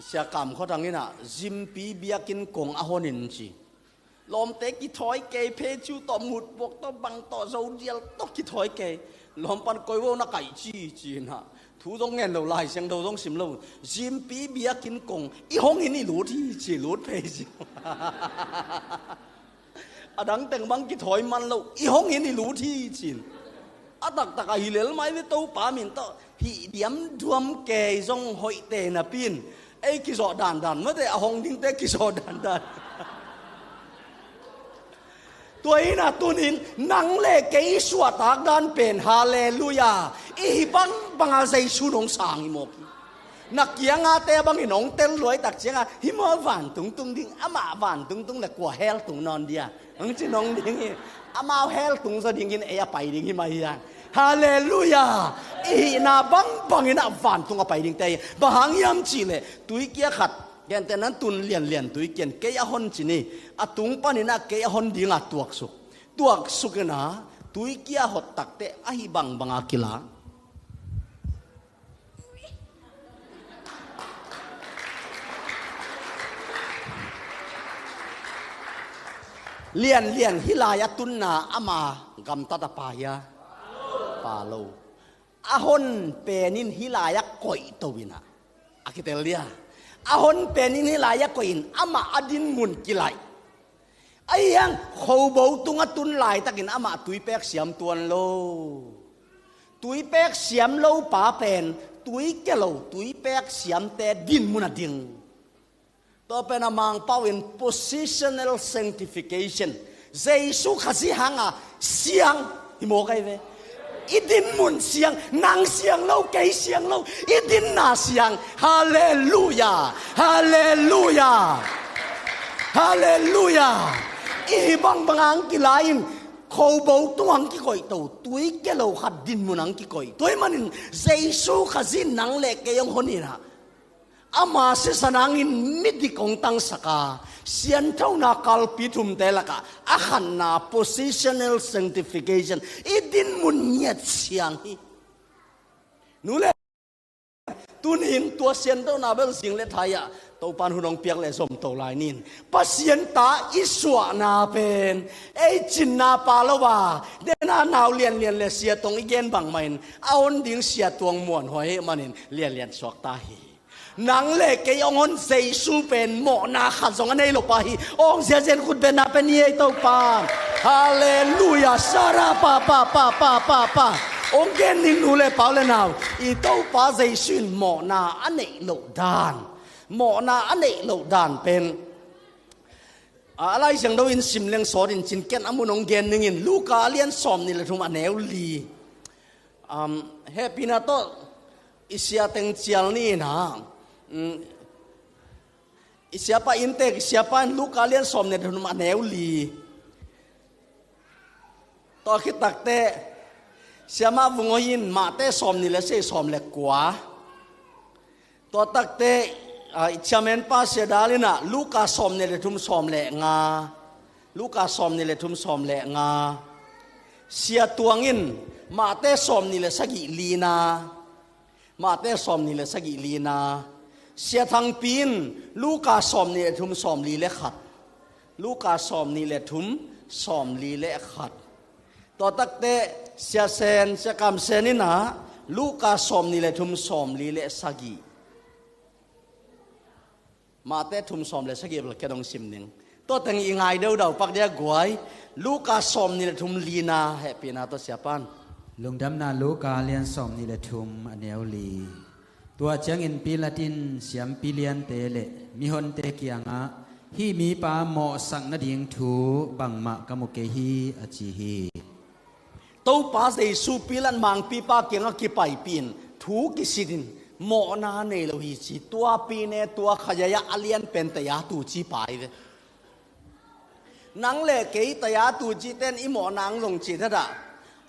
เสียกรรมเขาทางนี้นะจิมปีเบียกินกงอาหนินจีลมเตกิถอยเกยเพจูต่อหมุดบกต่อบังต่อโซเดียลต่อกิถอยเกยลมปันกอยว่านักไก่จีนะทุกตรงเงินเราลายเสียงเราต้องสิมเราจิมปีเบียกินกงอีห้องนี้นี่รู้ที่จีรู้เพจิอดังแต่งบังกิถอยมันเราอีห้องนี้นี่รู้ที่จีอาตักไอเหลลไม่ไปตู้ป่ามินต่อฮีเดียมดวมเกยจงหอยเตนะปินไอ้กิโซดันไม่ได้ห้องดิ้งเตกิโซดันตัวนี้นะตัวนี้นังเล่เกยสวดตากดันเป็นฮาเลลูยาอีบังอาศัยชุนงสางอิโมกนักเกียงอาเตบังอินงเต้นรวยตักเจียงฮิมอวันตุงดิ้งอามาวันตุงเลยกว่าเฮลตุงนอนเดียอังจินงดิ้งอามาเฮลตุงสดิ้งกินเอียไปดิ้งฮิมาฮิยังฮาเลลูยาอีนาบังอินาวันตุงไปดิ้งเตยบางยามจีเลตุยเกียขัดแกนแต่นั้นตุนเลียนตุยเกียนเกียหอนจีนี่อาตุงปานินาเกียหอนดิ้งอาตัวสุกนะตุยเกียหดตักเตะอาฮิบังอากิลาเลียนฮิลายตุนนาอามากำตัดปายาปาโลอาหอนเป็นนินฮิลายก่อยตัววินะอากิเตเลียอาหอนเป็นนินฮิลายก่อยนอามาอดินมุนกิไลไอ้ยังเขาบอกตุงตุนไหลตะกินอามาตุยเป๊กเสียมตัวโลตุยเป๊กเสียมโลป่าเป็นตุยเกลตุยเป๊กเสียมแต่ดินมุนดิงต่อไปนมังเป้าเป็น positional sanctification เจสุขสิหังเสียงฮิโมไกเวอีดินมุนเสียงนางเสียงเราเกยเสียงเราอีดินนาเสียงฮาเลลูยาฮาเลลูยาฮาเลลูยาอีบังอังกิลายินเขาบอกตัวอังกิก่อยตัวตุยเกลขัดดินมุนอังกิก่อยตัวมันเจสุขสินังเล็กเกยงคนนี้นะอามาเสสนางอินมิดิกงตังสกาเสียนเท่านาคัลปิทุมเตลกะอาขันนา positional sanctification อีดินมุนเนียดเสียงฮีนูเล ตุนหินตัวเสียนตัวนาเบลสิงเลไทยตัวปันหุ่นองเปียกเลยสมตัวลายนินปัสเซียนตาอิสวานาเป็นไอจินนาปาลวาเดน่าหนาวเลียนเลยเสียตรงอีเกนบังมันเอาอนดิ่งเสียตัวมวนหอยมันนินเลียนสวกตาฮีนังเล็กเกี่ยงอนเซซูเป็นหมอนาขัดสองอันนี้ลงไปองเสียเซนคุณเป็นนาเป็นยี่ตัวปานฮาเลลูยาซาราปาองเกนนิ่งดูเลยเปล่าเลยนาวอีตัวปาเซซุนหมอนาอันนี้โลดานหมอนาอันนี้โลดานเป็นอะไรเสียงดาวินสิมเลงสอดินจินเกนอามุนองเกนนิ่งลูกาเลียนสอมนี่แหละทุ่มอันเนวลีเฮปินาโตอิเสียเต็งเจียลนี่นะsiapa intek siapa lu kalian somne dan rumah neuli to kita te siapa bungoin mate somni le se som le kwa to tak te chamen pa se dalina luka somne le thum som le nga luka somni le thum som le nga sia tuangin mate somni le sagi lina mate somni le sagi linaเสียทางปีนลูกาสอมนี่ทุ่มสอมลีเละขัดลูกาสอมนี่เลยทุ่มสอมลีเละขัดต่อตักเตะเสียเซนเสียกำเซนินะลูกาสอมนี่เลยทุ่มสอมลีเละสกีมาเตะทุ่มสอมเลยสกีเปล่าแค่ต้องซิมหนึ่งตัวตั้งยังไงเดาปักเดียกวยลูกาสอมนี่เลยทุ่มลีนาแฮปปี้นาตัวเสียปันลุงดำนาลูกาเลียนสอมนี่เลยทุ่มอันเนวลีตัวเจียงอินปีละตินเสียมปีเลียนเตเลมีฮอนเตเกียงะฮีมีปาหมอสังนาดิงถูบังมะกมุเกฮีอจีฮีตัวป้าเสสูปีลันมังปีป้าเกียงะกิไปปีนถูกิสิดินหมอนาเนลวิจิตัวปีเนตัวขยายอเลียนเป็นตยาตูจีไปเลยนังเล่เกยตยาตูจีเต้นอีหมอนางลงจีทดา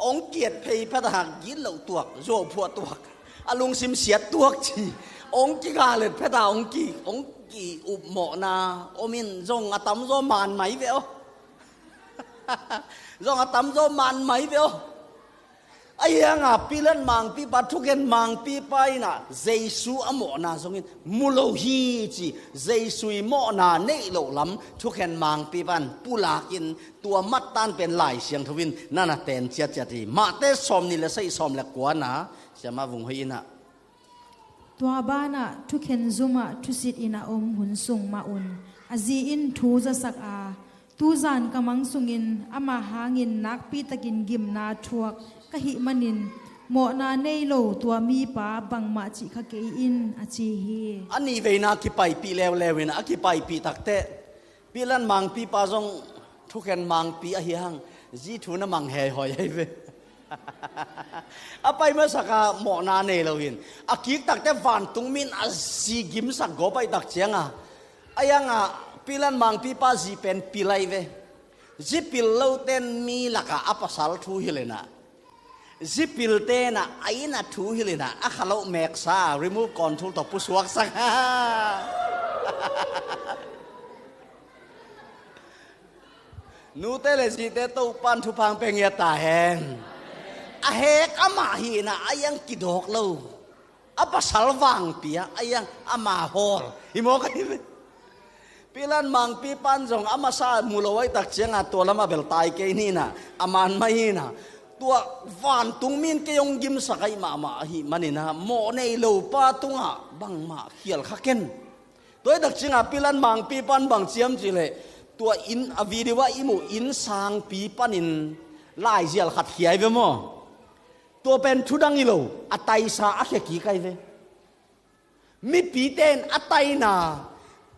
องเกียรติเพย์พระทหารยินเหล่าตัวโจพัวตัวอาลุงซิมเสียตัวจีองกีกาเลยพระดาองกีอุบหมอนาโอมินจงอาตมโจมันไหมเวลจงอาตมโจมันไหมเวลไอ้ยังอ่ะปีเล่นมังปีปัดทุกเย็นมังปีไปน่ะเจสุอหมอนาจงอินมุโลฮีจีเจสุหมอนาเนโลลำทุกเย็นมังปีปันปูลากินตัวมัดตันเป็นหลายเสียงทวินนั่นน่ะเต็นเจียดจีมาเตสอมนี่เลยใส่สอมเล็กกว่านะจะมาวุงหินะตัวบ้านอะทุกเห็นซุมาทุสิตอินาอมหุนสุงมาอุนอาจีอินทูจะสักอาตูจานกำมังสุงินอามาหางินนักปีตะกินกิมนาทวกกะหิมันินหมอนาเนโลตัวมีป้าบังมาจิขเกอินอาจีฮีอันนี้เวนักไปปีเลวนะกิไปปีตักเตะปีลันมังปีป้าจงทุกเห็นมังปีอะเฮียงจีทูน่ะมังเฮหอยเวapa ima saka mo na ne loin akik tak te van tungmin asi gim sak go pai tak chianga ayanga pilan mang pi pa ji pen pilai ve ji pil lo ten mi laka apasal thu hilena ji pil te na aina thu hilena a khalo mek sa remove control to puswak sak nu te le ji te to pan thu phang pe ngia ta hen a hek ama hi na ayang kidok lo apa salwang pia ayang ama hol imo ka pilan mang pi pan jong ama sa mulawai tak chianga to lama bel tai ke ni na aman mai na tua van tung min ke yong gim sakai ma hi manina mo nei lo pa tunga bang ma khial khaken toy dak chinga pilan mang pi pan bang chiam chi le tua in avidiwa imu in sang pi panin lai jial khat khiai ve moตัวเป็นทุดังอีโลอัตไยสาอาเขกีไกเวมิปีเตนอัตไยนา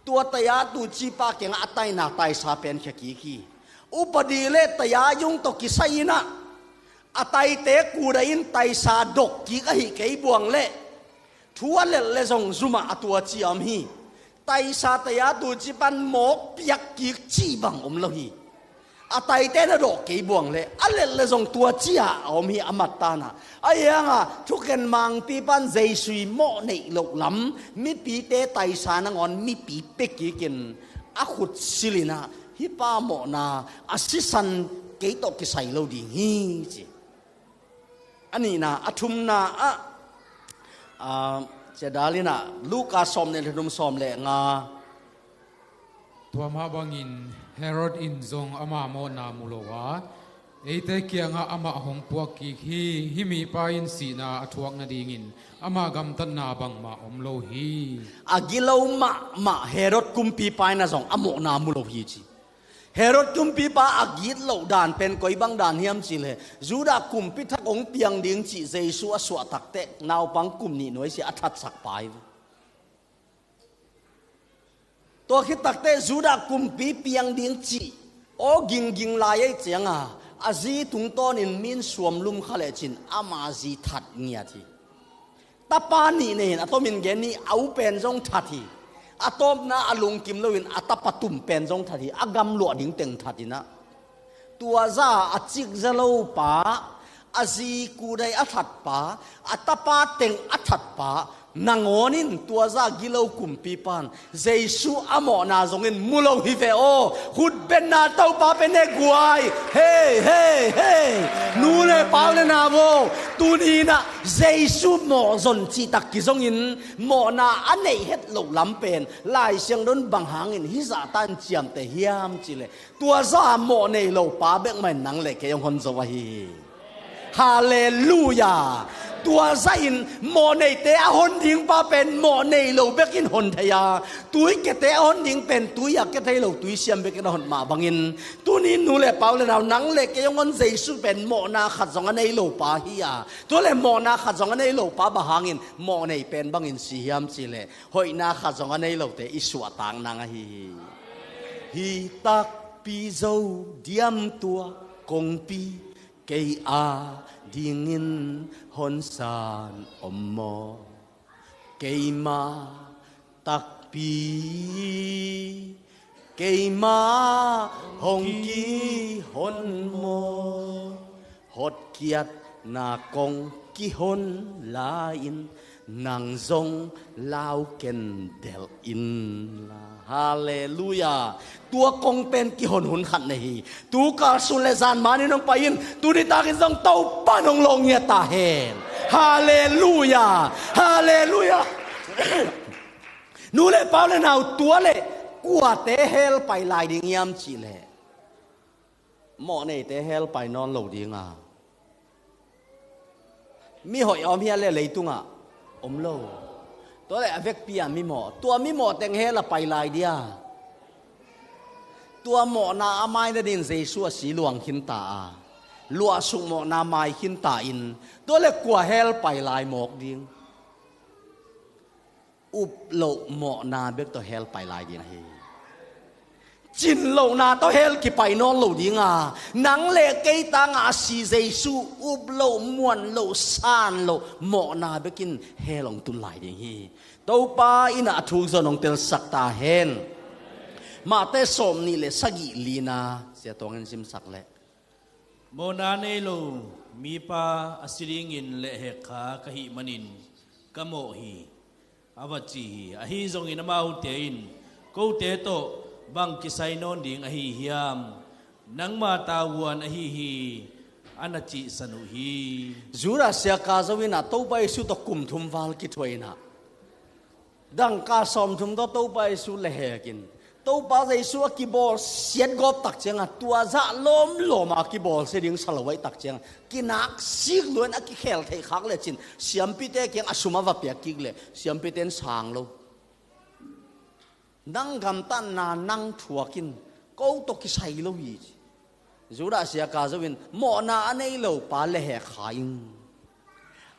ตัวตยาตูจีปาเก่งอัตไยนาไตสาเป็นเขกีกีอุปดีเลตยายุงตกิไซนะอัตไยเตกูได้ยินไตสาดกกีกะหิเกยบวงเละทัวเลเลจงซุมาตัวจีอมฮีไตสาตยาตูจีปันหมกเปียกกีจีบังอมโลฮีอาไตเต้นดอกกี่บวงเลยอะไรเลยส่งตัวเจ้าเอามีอมตะนะไอ้ยังอ่ะทุกคนมังปีปันใจสุยโมในโลกล้ำมีปีเตไตสานงอนมีปีเป็กกินอาขุดสิลินะฮิปาโมนาอาศิสันเกยตกิใส่โลดีฮีจีอันนี้นะอาทุมนา เจดาลินะลูกาสมเนี่ยทุมสมเลยงาตัวมาบังอินเฮโรดอินซงอามาโมนามุโลวาเอเตเกียงอามาหงปวกกิฮีฮิมีปาอินสีนาอทวกนาดิงินอามากำตันนาบังมาอมโลฮีอากิโลมาเฮโรดกุมปีปายนะซงอโมนามุโลฮีจีเฮโรดกุมปีปาอากิโลดานเป็นกอยบังดานเฮียมจีเลยจูดากุมปีทักองเปียงดิงจีเจสัวสวตักเตนาวปังกุมนี่หน่วยสิอัฐสักไปตัวคิดตักเตจูดากุมปีเปียงดิงจีโอกิงลายเจียงอาจีตุงต้นินมินสวมลุมขเลจินอามาจีทัดเงียทีตาปานี่เนี่ยอะตอมินเกนี่เอาเป็นจงทัดทีอะตอมนะอลุงกิมโลวินอะตาปตุมเป็นจงทัดทีอากำหลวดิ่งเต็งทัดทีนะตัวซาอะจิกจะโลปาอาจีกูได้อัทัดปาอะตาปาเต็งอัทัดปานางอนินตัวซากิโลกุมปีปันเจสุอโมนาจงอินมุโลฮิเฟโอขุดเป็นนาเต้าปาเป็นเนกวายเฮ้นูเลปาเลนาโบตูนีนะเจสุโมจนจีตักกิจงอินโมนาอันเนเฮ็ดหลงลำเป็นลายเสียงดนบังหางอินฮิซาตันเจียมแต่เฮียมจิเลตัวซาโมเนโลปาเบกไม่นังเลกยองคนสวาฮีฮาเลลูยาตัวไซน์โมเนเตอหนดิ่งปาเป็นโมเนโลเบกินหนทยาตุยเกเตอหนดิ่งเป็นตุยอยากเกเตโลตุยเสียมเบกินหนมาบังอินตุนี้นูเลเปาเลเรานังเล็กยังเงินเจสุเป็นโมนาขัดสองอันในโลปาฮิยาตัวเลโมนาขัดสองอันในโลปาบะหางินโมเนเป็นบังอินสียมสิเลหอยนาขัดสองอันในโลเตอิสวะตังนางฮีตักปีโซเดียมตัวกงปีเกียdingin honsan ommo keima takpi keima hongki honmo hot kiat na kong ki hon lain nang zong lao ken del in la Haleluya ตัวกงเป็นกิหนหุนขันนี่ตูกาสุเลซานมานี่น้องไปยินตูดิตากินซองเต้าป้านองลงเงียตาเฮนฮาเลลูยาฮาเลลูยานูเลเปาเลนาวตัวเลกัวเตเฮลไปลายดิ่งยามจีเลหมอเนี่ยเตเฮลไปนอนหลงดิ่งมีหอยอมเฮียเลยตุงอมโลตัวเลยอเวกเปียมีหมอตัวมีหมอแต่งเฮลไปลายเดียตัวหมอนาอามายนดินเจสัวสีหลวงขินตาลัวสุหมอนาไมขินตาอินตัวเลยกัวเฮลไปลายหมอกดิ่งอุบโลหมอนาเบกตัวเฮลไปลายดิ่งเฮจินโลนาตัวเฮลกี่ไปนอนโลดิ่งนังเลกเกยตังสีเจสุอุบโลมวนโลซานโลหมอนาเบกินเฮลงตุลลายดิ่งเฮตัวป้าอินาทูซอนงเตลสักตาเฮนมาเตสมนี่เลยสักิลีนาเสียตัวเงินซิมสักเลยโมนาเนโลมีปาอสิริงินเลเหกขากะหิมันินกะโมฮีอวัจีฮีอหิซงอินมาอุเตอินกูเตโตบังกิไซนอนดิงอหิฮิยามนังมาตาวนอหิฮีอนาจิสนุฮีจูราเสียกาจวินาตัวไปสุตกุมทุมวาลกิถวยนะดังกาสมทุมตัวไปสุเลเหกินตัวป้าใจสัวกีบอลเสียดกอบตักเจียงตัวจะล้มหลมากีบอลเสียดิ้งสลายตักเจียงกินักสิกล้วนกิเขลเทขักเลยจินเสียมพิเตเกียงอสุมาวับเปียกิกเลยเสียมพิเตนสางโลนั่งกำตันนานั่งถัวกินก็ตกกิใส่โลยีจูราเสียกาจวินหมอนาอันนี้โลป้าเลเหขาย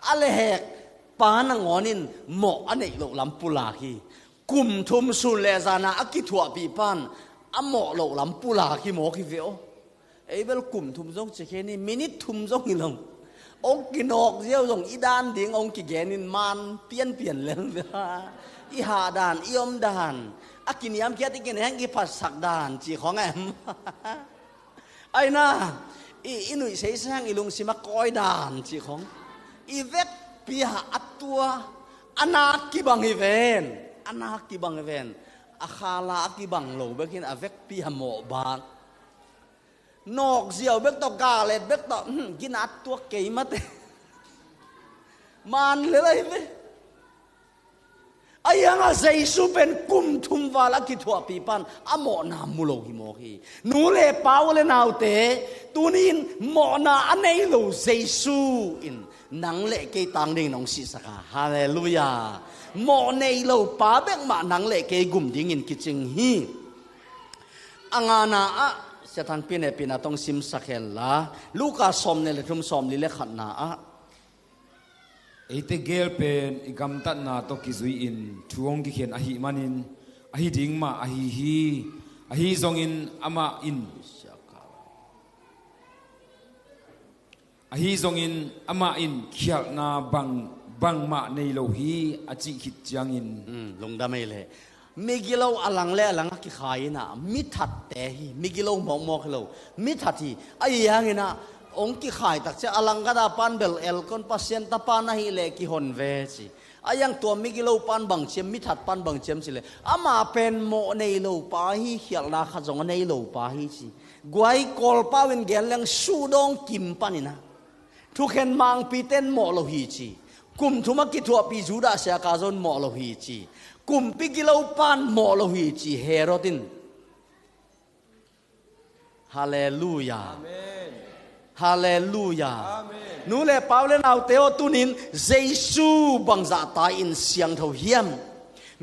อะไรเหกป้านางอนินหมออันนี้โลลำปุลาฮีกุมทุมสุเลซานาอักิถัวปีปันอโมโลลำปุลาคิโมคิเวโอเอเวลกุมทุมจงเจเคนี่มินิทุมจงอิลงองกินอกเจียวจงอีดานดิ่งองกิเกนินมันเปลี่ยนเลยอีหาดานอีอมดานอากินยามเกียรติกินแห้งอีผัดสักดานจีของแอมไอ้น่าอีหนุ่ยเสียแห้งอีลุงสิมาก้อยดานจีของอีเวกปีหาอัตตัวอนาคิบังฮิเวนanak kibang event akhala kibang lo bekin avek pi hamo bang nok ziaw bek to galet bek to ginat tua keimat man lelai be ยังอาเจสุเป็นกุมทุมวาลกิทัวปีปันอโมนามุโลหิโมฮีนูเลปาวเลนาวเตตูนินโมนาอันเนโลเจสุอินนังเลเกตังดิงนองสิสกาฮาเลลูยาโมเนโลปาเบกมานังเลเกกุมดิงอินกิจิงฮีอังานาอะเสตันปีเนปีนาตองซิมสักเฮลลาลูกาสมเนเลทุมสมลิเลขันนาอะเอเตเกลเป็นอิกัมตันนาโตกิซุยอินช่วงกิเขียนอหิมันินอหิดิงมาอหิซองอินอามาอินอหิซองอินอามาอินเขียลนาบังมาในโลหีอจิขิดจังอินลงดาไม่เลยมิกิโลอลังเล่อลังกิขายนะมิทัดแต่ฮีมิกิโลมองเรามิทัดที่ไอ้ยังไงนะองค์กิขายตักจะอลังกระดาปันเบลเอลคนปัสยันตาปานะฮิเลกิฮอนเวสิอายังตัวมิกิโลปันบังเชมมิทัดปันบังเชมสิเลยอามาเป็นโมในโลปาฮิเขียลนาขจงในโลปาฮิสิกวยกอลปาวินเกลังสูดองกิมปันินะทุกเห็นมังปีเต้นโมโลฮิจิกุมทุมักกิทัวปีจูดาเสียกาซอนโมโลฮิจิกุมปิกิโลปันโมโลฮิจิเฮโรดินฮาเลลูยาฮาเลลูยานูเลปาวเลนเอาเตโอตุนินเจซูบังซาตาอินเสียงเท่าเฮียม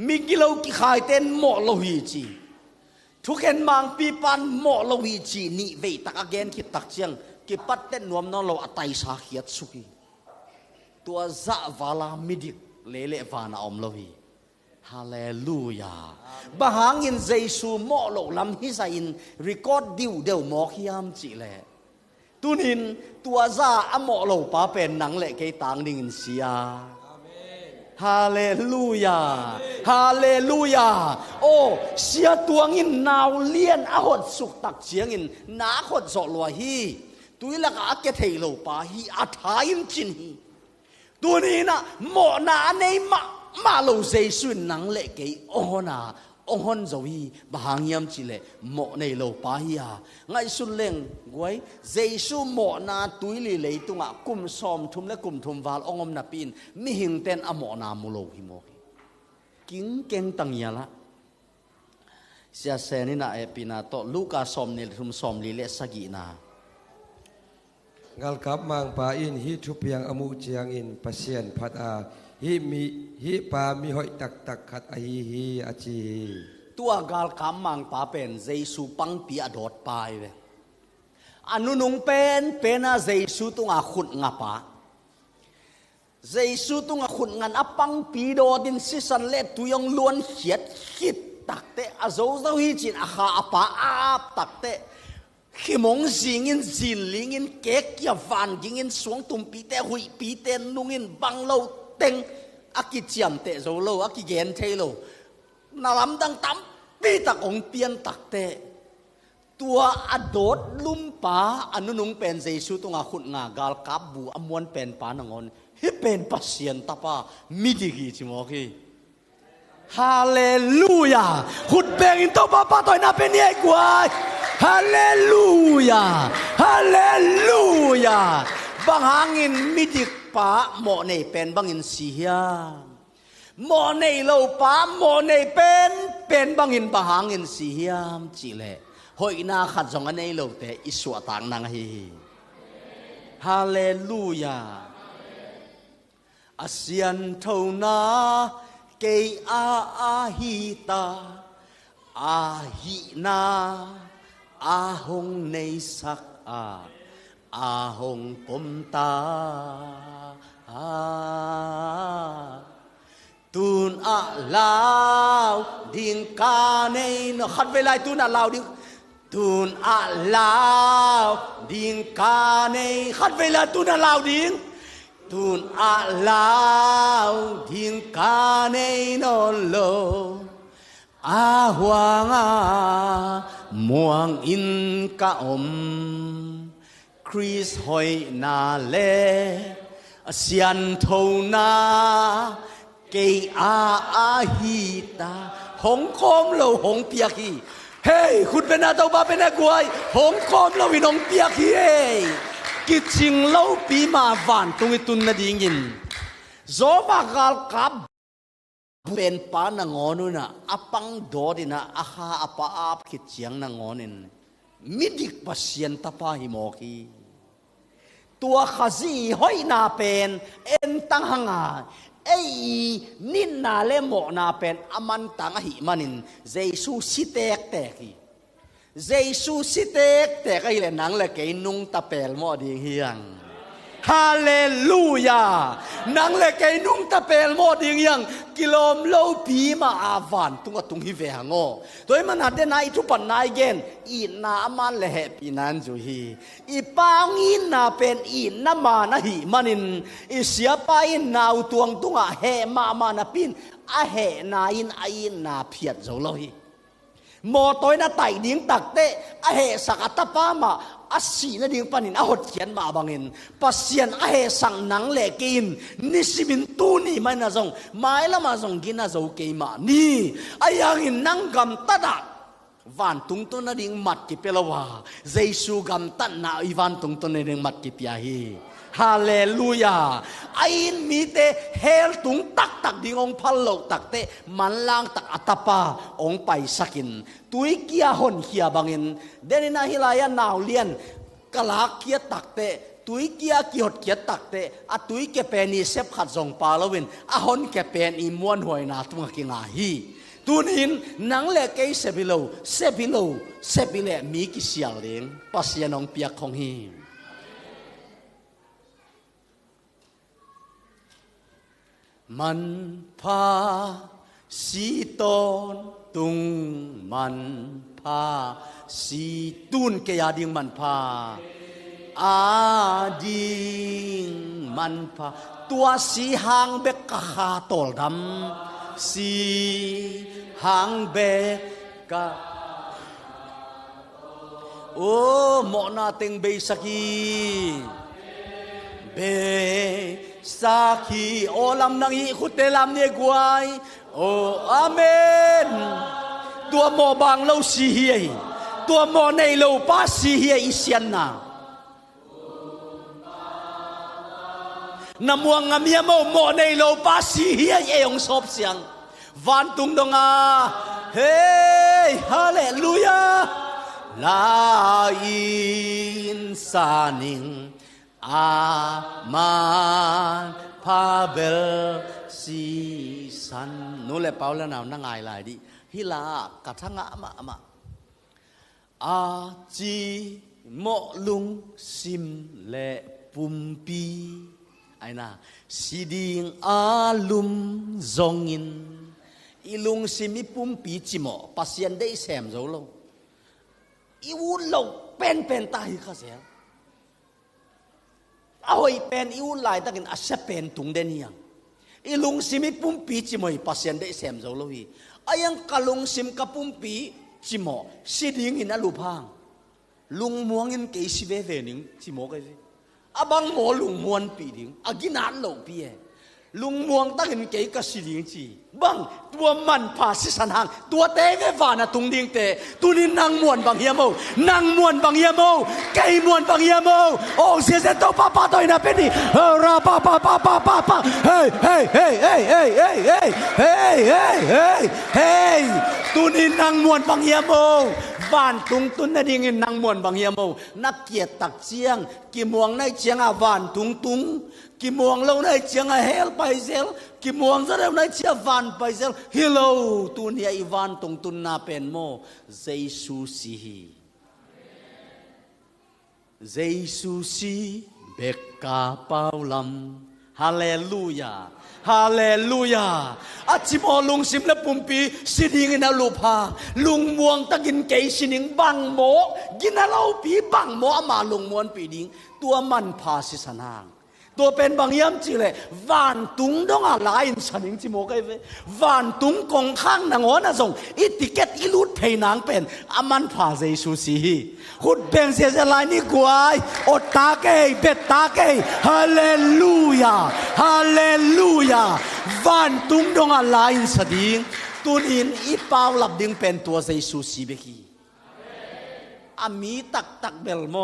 มิกิโลกิขายเต้นโมโลฮิจิทุกเห็นมังปีปันโมโลฮิจินี่เวตักอเกนคิดตักเชียงกิปัดเต้นนวมนอนเราอัตายสาเขียดสุกีตัวซาวาลามิดิกเลวานาอมโลฮีฮาเลลูยาบะหางอินเจซูโมโลลำฮิซาอินรีคอร์ดดิวเดวมอกฮิยามจิเลตุนินตัวซาอโมโลปาเป็นหนังเละเกตังดิงเสียฮาเลลูยาฮาเลลูยาโอ้เสียตัวงินนาวเลียนอาหดสุกตักเสียงินนาขดสอลวฮีตุยละกาเกเทโลปาฮีอาทายิมจินฮีตัวนี้นะโมนาในมาโลเจสุนนังเละเกโอนาโอฮอนจวีบางยามจิเลโมในโลปาฮีไงสุดเล่งไว้เจสุโมนาตุยลีเลยตุงะกุมซอมทุมและกุมทุมวาลองอมนาปีนมิหิงเตนอโมนามุโลหิโมหิกิงเก่งตังยาละเสียเซนินาเอปีนาโตลูกาซอมเนลทุมซอมลีเลสกีนาNgal kap mang pa in hi thupiang amu chiang in pasien phat a hi pa mi hoi tak khat a hi achi ตัวกาลคำมังปาเป็นเจสุปังปีอดอดปายเวอนุนุงเป็นอาเจสุตุงอาขุดงาปาเจสุตุงอาขุดงันอปังปีโดดินสิสันเลตุยองล้วนเขียดขิดตักเตอโจเจ้าฮิจินอาคาอปาอาบตักเตขี้มงสิงินจินลิงินเก๊กยาฟันกิงินสวงตุ่มปีเตหุยปีเตนุงินบังโลเต็งอากิเจียมเตโจโลอากิเกนเทโลนาลำดังตั้มปีตักองเปียนตักเตตัวอดดลุ่มป้าอนุนุงเป็นเจสุตุงอาขุดงากาลกับบูอมวนเป็นปานงอนฮิเป็นปัสเซียนตาป้ามิดิกิจิโมกีฮาเลลูยาขุดเบงอินโตป้าป้าต่อยนาเป็นยังกว่าฮาเลลูยาฮาเลลูยาบางหางินมิดิกป้าโมเนเป็นบางอินเสียโมเนโลป้าโมเนเป็นบางอินบางหางินเสียมจิเลหอยนาขัดจงอันนี้โลเตอิสวะต่างนางฮีฮาเลลูยาอาเซียนเท่านาเกยอาฮิตาอาฮินาอาหงในสักอาหงปมตาตุนอาลาวดิ่งกาในนขัดเวลาตุนอาลาวดิ่งตุนอาลาวดิ่งกาในขัดเวลาตุนอาลาวดิ่งตุนอาลาวดิ่งกาในนอนโลอาหวังม่วงอินกะอมคริสหอยนาเลเสียนเท่านาเกยอาฮิตาหงคอมเราหงเปียกีเฮ้ยคุณเป็นอาตบาเป็นอากวยหงคอมเราวินงเปียกีเฮ้กิจิงเราปีมาวันตรงตุนนาดิ่งยินโซบากาลกับ เป็นปานงอนุนะอปังโดดินะอาหาอปาอาบขิดเจียงนงอนินมิดิกปัสเซียนตาปาหิโมกีตัวขจีห้อยนาเป็นเอ็นตังหังาไอ้นินนาเลโมนาเป็นอามันตังหิมันินเจสูสิเตกเตกีเจสูสิเตกเตกไอ้เลนังเลกนุงตาเปลโมดีเฮียงฮาเลลูยานังเลกนุงตาเปลโมดีเฮียงกิโลมโลปีมาอาวันตุงตุงฮิเวหงอโดยมันหัดเดนายทุปันนายเกนอีนามันเลหปีนันจูฮีอีปังอินนาเป็นอีนามานะหิมันินอีเสียไปนาอุตวงตุงะเฮมานะปินอะเฮนาอินอาอินนาเพียดโจโลฮีโมตัวน่ะไต่ดิ้งตักเตะอะเฮสักอัตปามาอาศีน่ะดิ้งปานินอาหดเขียนมาบังเงินปัสเซียนอะเฮสังนังเลกินนิสิบินตูนี่ไม่น่าจงไม่ละมาจงกินน่าจะโอเคมานี่อายังอินนังกำตัดวันตุงตัวน่ะดิ้งมัดกิเปลวาเจสูกำตัดน่ะอีวันตุงตัวน่ะดิ้งมัดกิเปียฮีฮาเลลูยาไอ้มีเตเฮลตุงตักดิ่งองพัลโลกตักเตมันล่างตักอัตปาองไปสักินตุยเกียหนเขียบังอินเดนินาฮิลายานาวเลียนกลาเกียตักเตตุยเกียกิหดเกียตักเตอะตุยเกเปนีเซฟขัดจงปาลวินอะหนเกเปนีมวนหวยนาตุงกิงาฮีตุนินนังเลเกเซบิโลมีกิเสียเลงปัสยานองเปียกของฮีมันพาสีตอนตุงมันพาสีตุนเกียดิงมันพาอาดิงมันพาตัวสีหางเบกกะขาตอลดำสีหางเบกกะโอ้หมอนาเต็งเบสักีเบสักีโอลำนังอีขุดเตลำเนี่ยกวยโอ้อาเมนตัวหมอบางเราสีเฮียตัวหมอในเราป้าสีเฮียอิเซียนนานำวงงามยามหมอในเราป้าสีเฮียเอองศพเสียงวันตุงดงาเฮ้ฮาเลลูยาลาอินซานิงอามันพาเบลซีสันนู่นแหละเปล่าแล้วนั่งไงลายดิฮิลากระทั่งมาอาจีโมลุงซิมเลปุมปีไอ้น่ะสิดิงอาลุมจงอินอีลุงซิมิปุมปีจิโมปัสยันได้แซมโจโลอีวุ้นโลเป็นตาฮิคาเสียเอาไอ้เป็นอีวุ้นลายตะกินอาเซเป็นตุงเดนียงอีลุงซิมิปุมปีจิโมปัสยันได้แซมโจโลฮีอายังกะลุงซิมกับปุมปีจิโมสิดิงอินอาลูพังลุงม่วงอินเกสิเวนิงจิโมกันสิอาบังโมลุงม่วนปีดิงอากินานโลปีเอลุงม่วงตั้งอินเกก็สิดิงจีบังตัวมันพาสิสันหางตัวเตเวฟานะตุงดิงเตตุนินนางม่วนบางเฮียโมนางม่วนบางเฮียโมเกยม่วนบางเฮียโมโอ้เสียเซโตป้าตัวอินาเป็นนี่เฮราป้าเฮ้ยตุนินนางม่วนบางเฮียโมบ้านตุงตุนนั่นเองนางม่วนบางเฮียโมนักเกียรติตักเจียงกี่ม่วงในเจียงอาบ้านตุงกี่ม่วงเราในเจียงอาเฮลไปเซลกี่ม่วงจะเราในเจียงวันไปเซลฮิโลตุนยาอีวันตุงตุนนาเป็นโมเจสุสีเจสุสีเบกกาเปาลัมฮาเลลูยาฮาเลลูยาอาจิมอลุงซิมและปุ่มปีสิดิงอินาลูพาลุงม่วงตะกินเกยสินิงบังโมกินอาเราปีบังโมอามาลุงม่วนปีดิงตัวมันพาสิสนางตัวเป็นบางยามจีเลยวันตุงดงอะไรสันิงจิโมกันเววันตุงกงข้างนางอนะส่งอิติเกตอิลุดเพนางเป็นอามันพาเจสุสีขุดเป็นเสียสลายนี่กวยอดตาเกยเบ็ดตาเกยฮาเลลูยาฮาเลลูยาวันตุงดงอะไรสดิงตุนินอีเปาหลับดิงเป็นตัวเจสุสีเบกีอามีตักเบลโม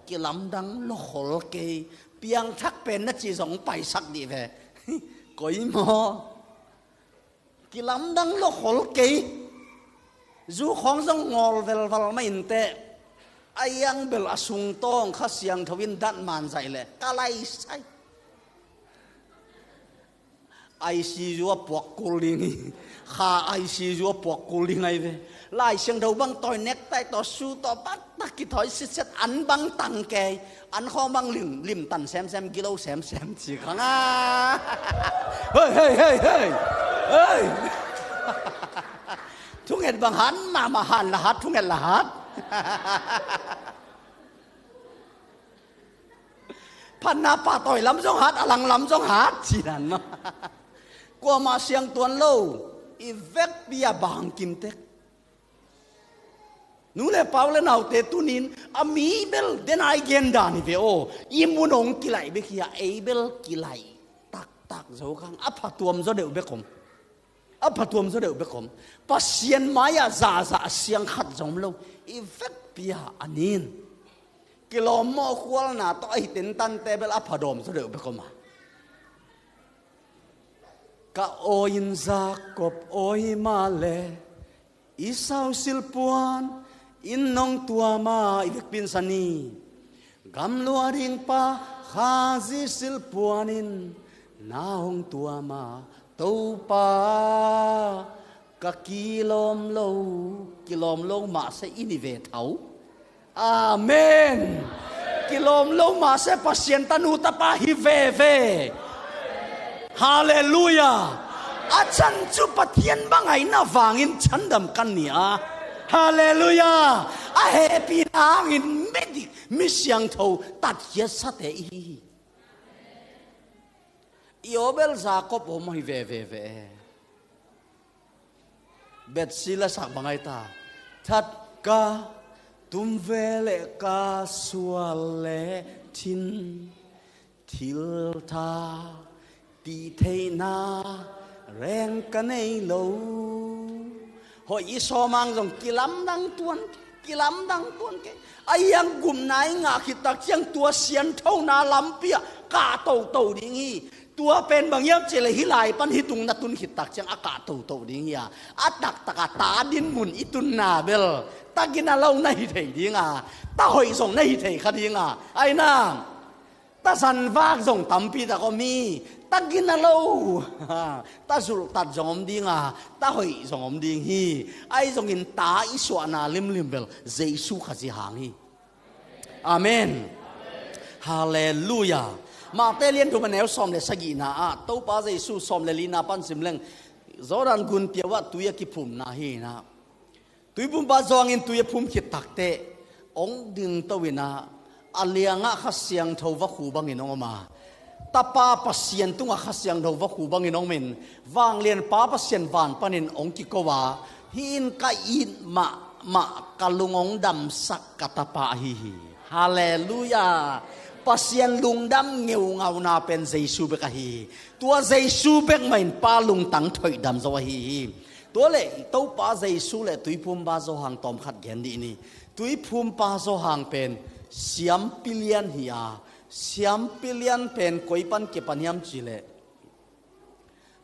กิลำดังโลขลเกยเปียงทักเป็นนัดจีสองไปสักดีแพ้ก๋อยมอ ki lam dang lo khol ke zu khong jong ngol vel val ma in te ayang bel asung tong kha siang thawin dan man zai le kalai sai ai si ju pok kuling kha ai si ju pok kuling ai ve lai siang đầu bang toi nek tai to su to bat tak ki thoi sit set an bang tang ke an khom bang lim tan sem kilo sem chi khang a hey thung het bang han ma han la hat thung het la hatพันนาป่าต่อยลำจงหัดอลังลำจงหัดจีนันเนาะกลัวมาเสียงตัวโลอีเวกเบียบางกิมเต็กนู่นเลยเปล่าเลยน่าวเตตุนินอามีเบลเดนไอเกนดานิเวโอยิมุนงกิไลเบคียเอเบลกิไลตักโจคังอัพตัวมโจเดวเบคมอัพตัวมโจเดวเบคมปัสเซียนมายาซาเสียงขัดจงโลอีเวกเบียอันนินกิโลโมควลนาต่อไอตินตันเตเบลอพดมสุดเดือบไปก็มากะโอยินจากบโอยมาเลอิสาวสิลปวนอินนองตัวมาอีกปินสันีกำลัวริงปาฮาซิสิลปวนินนาหงตัวมาตูปากะกิโลมโลมาเซอินิเวทเอาอาเมนกิโลมลงมาเสปเสียนตันูตาปาฮิเวฮาเลลูยาอาจารย์จุปเทียนบางไงน่าวางินฉันดำกันเนี่ยฮาเลลูยาอาเฮปีนางอินไม่ดิมิเสียงเท่าตัดเยสเตอีโยเบลจากบโอมฮิเวเบ็ดซิลสักบางไงตาทัดกาตุมเวเลกาสวเลทินทิลทาตีเทนาแรงกันในโลหอยสอมังจงกิลำดังตวนเกไอยังกุมนายงาขิตักเชียงตัวเสียนเท่านาลำเปียกาโตดิ่งฮีตัวเป็นบางอย่างเจริญฮิไลปันฮิตุงนัตุนขิตักเชียงอากาศโตดิ่งฮีอัดตักตะตาดินมุนอิตุนนาเบลตากินอะไรในเถียดิ้งตาหอยส่งในเถียขดิ้งไอ้น้ำตาสันฟากส่งตั้มปีตาก็มีตากินอะไรตาสุรตัดส่งดิ้งตาหอยส่งดิ้งฮีไอ้ส่งกินตาอิสวานาลิมเบลเจสุขจิหางฮีอาเมนฮาเลลูยามาเตเลียนทุกมันแนวสอมเลสกีนาตู้ป้าเจสุสอมเลลีนาปันสิมเลงจอรันกุนเปียวะตุยกิพุมนาฮีนะตุยปุ่มบาจองอินตุยพุ่มขิดตักเตะองดึงตวินาอเลียงะขัสยังทวะคูบังอินองมาตาป้าปัสยันตุงะขัสยังทวะคูบังอินองมินวางเลียนป้าปัสยันวานปันินองกิโกวาหินกะอินมะกะลุงองดำสักกะตาป้าฮิฮาเลลูยาปัสยันลุงดำเงียวเงานาเป็นเจซูเบกะฮีตัวเจซูเบกไม่ป้าลุงตังถอยดำโซฮีตัวเล่ตู้ป้าใจสู้เล่ตุยพุ่มป้าโซหางตอมขัดแย้งดีนี่ตุยพุ่มป้าโซหางเป็นเสียมปิเลียนเฮียเสียมปิเลียนเป็นกุยปันเก็บปัญญามจีเล่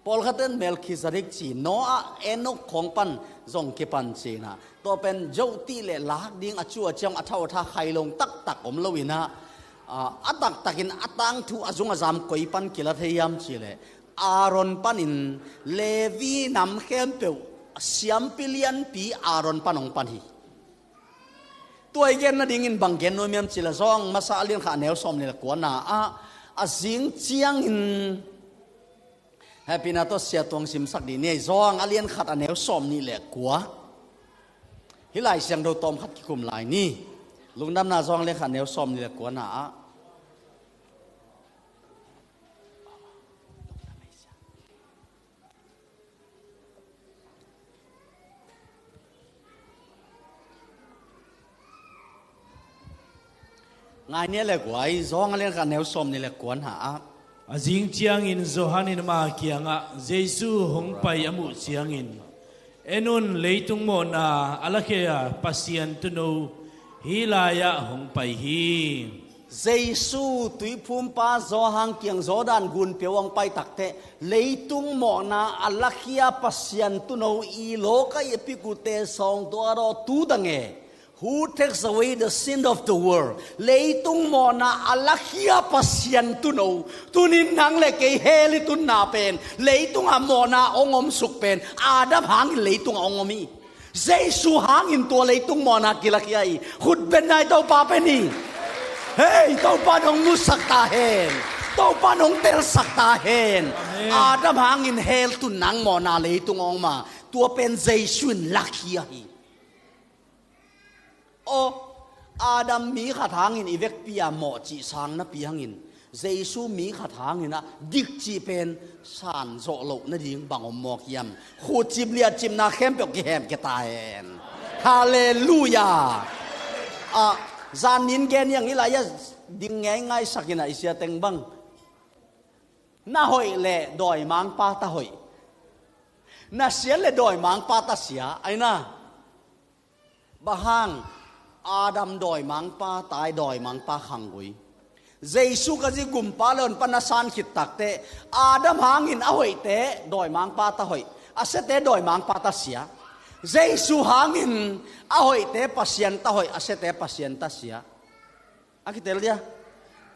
พอลขัดเดินเมลคิสริกจีโนอาเอนกของปันจงเก็บปันจีนะตัวเป็นเจ้าตีเล่ลักดิ้งอจัวจังอเท่าท่าไข่ลงตักอมลวินะอัดตักินอัดตังทูอจุงอจามกุยปันกิลาเทียมจีเล่อารอนปันินเลวีนำเข้มเปียวเสียมปิเลียนปีอารอนปันองปันฮีตัวเย็นน่ะดิ่งบังเกนโนเมียมจิละซองมาซาเลียนขาแนวสอมนี่ละกวนอาสิงเจียงอินแฮปปี้นาโตเสียตวงสิมสักดีเนี่ยซองอาเลียนขาแนวสอมนี่แหละกัวฮิไลเสียงโดตอมขัดกิคุมหลายนี่ลุงดำนาซองเลียนขาแนวสอมนี่แหละกวนงานนี้แหละกว่าไอ้ซองเรื่องการแนวสมนี่แหละกวนหาอาจิงเจียงอินโซฮันินมาเกียงเจซูหงไปอมุเจียงอินเอ็นุนเลยตุงโมนาอัลเคยปัสยันตุโนฮิลายะหงไปฮี Giêsu tùy phum pa gió hang kieng gió đàn gun piawang pai takte leitung mo na alakia pasian tu no I loka epikute song to aro tu dange who takes away the sin of the world leitung mo na alakia pasian tu no tunin nang le ke heli tun na pen leitung mo na ongom suk pen Adam hang leitung ongomi Giêsu hangin to leitung mo na kilakiai khut ben nai to pa peni Hey, tao pa nong nusak tahen, tao pa nong tel sak tahen. Adam hangin hell tu nang mo na le tu ngong ma, tua pen Giêsu lakia hi. O Adam mi khat hangin ivek pia mo chi sang na pi hangin. Giêsu mi khat hangin na dik chi pen san zo lo na ding bang mo kiam. Khu chim lia chim na khem pek ki hem ke tahen. Hallelujah. Zan nin gen yang ilaya ding ngai sakina isia teng bang na hoi le doi mang pa ta hoi na sia le doi mang pa ta sia aina bahang Adam doi mang pa tai doi mang pa khangui Giêsu ka ji gum pa lon panasan khit takte Adam hangin a hoi te doi mang pa ta hoi asete doi mang pa ta sia Giêsu hangin ahoy te pasyenta hoy asete pasyenta siya. Akitel dia.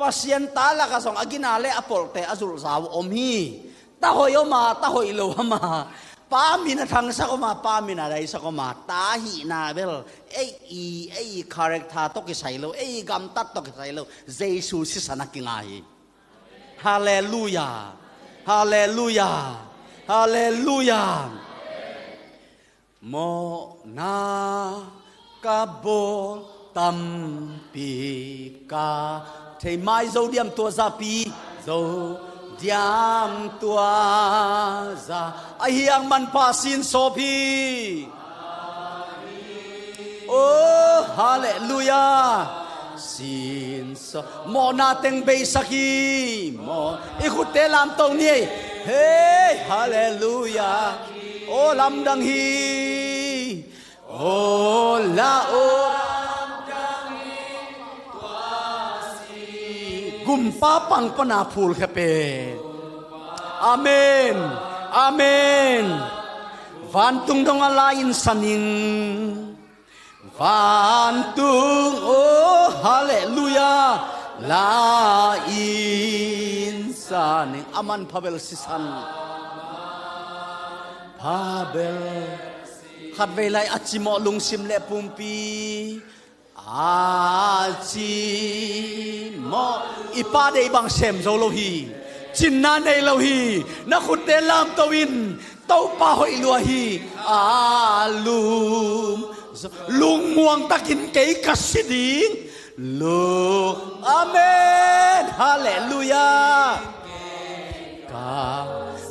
Pasyenta la kasong aginale apol te azul saw omhi. Tahoy ma tahoy lo ma. Pamina thang sa ko ma pamina dai sa ko ma tahi na bel ei character to ki sailo ei gam tat to ki sailo Giêsu si sanakingai. Hallelujah. Hallelujah. Hallelujah. Mo na kabo tampi ka thầy mai dâu điềm tua ra pi dâu điềm tua ra ai hiang man pa sin so pi oh hallelujah sin so mo na teng be saki mo ikute lam tong ni hey hallelujah oh lam dang hi oh la oh gumpa pang pana phul khape amen amen van tung dong ala in saning van tung oh hallelujah la in saning aman phabel sisan phabel khat ve lai achimo lung sim le pumpi achimo ipa dei bang sem zo lo hi chin na nei lo hi na khut te lam to win to pa hoi lo hi alum lung muang takin kei kasiding lu amen hallelujah ka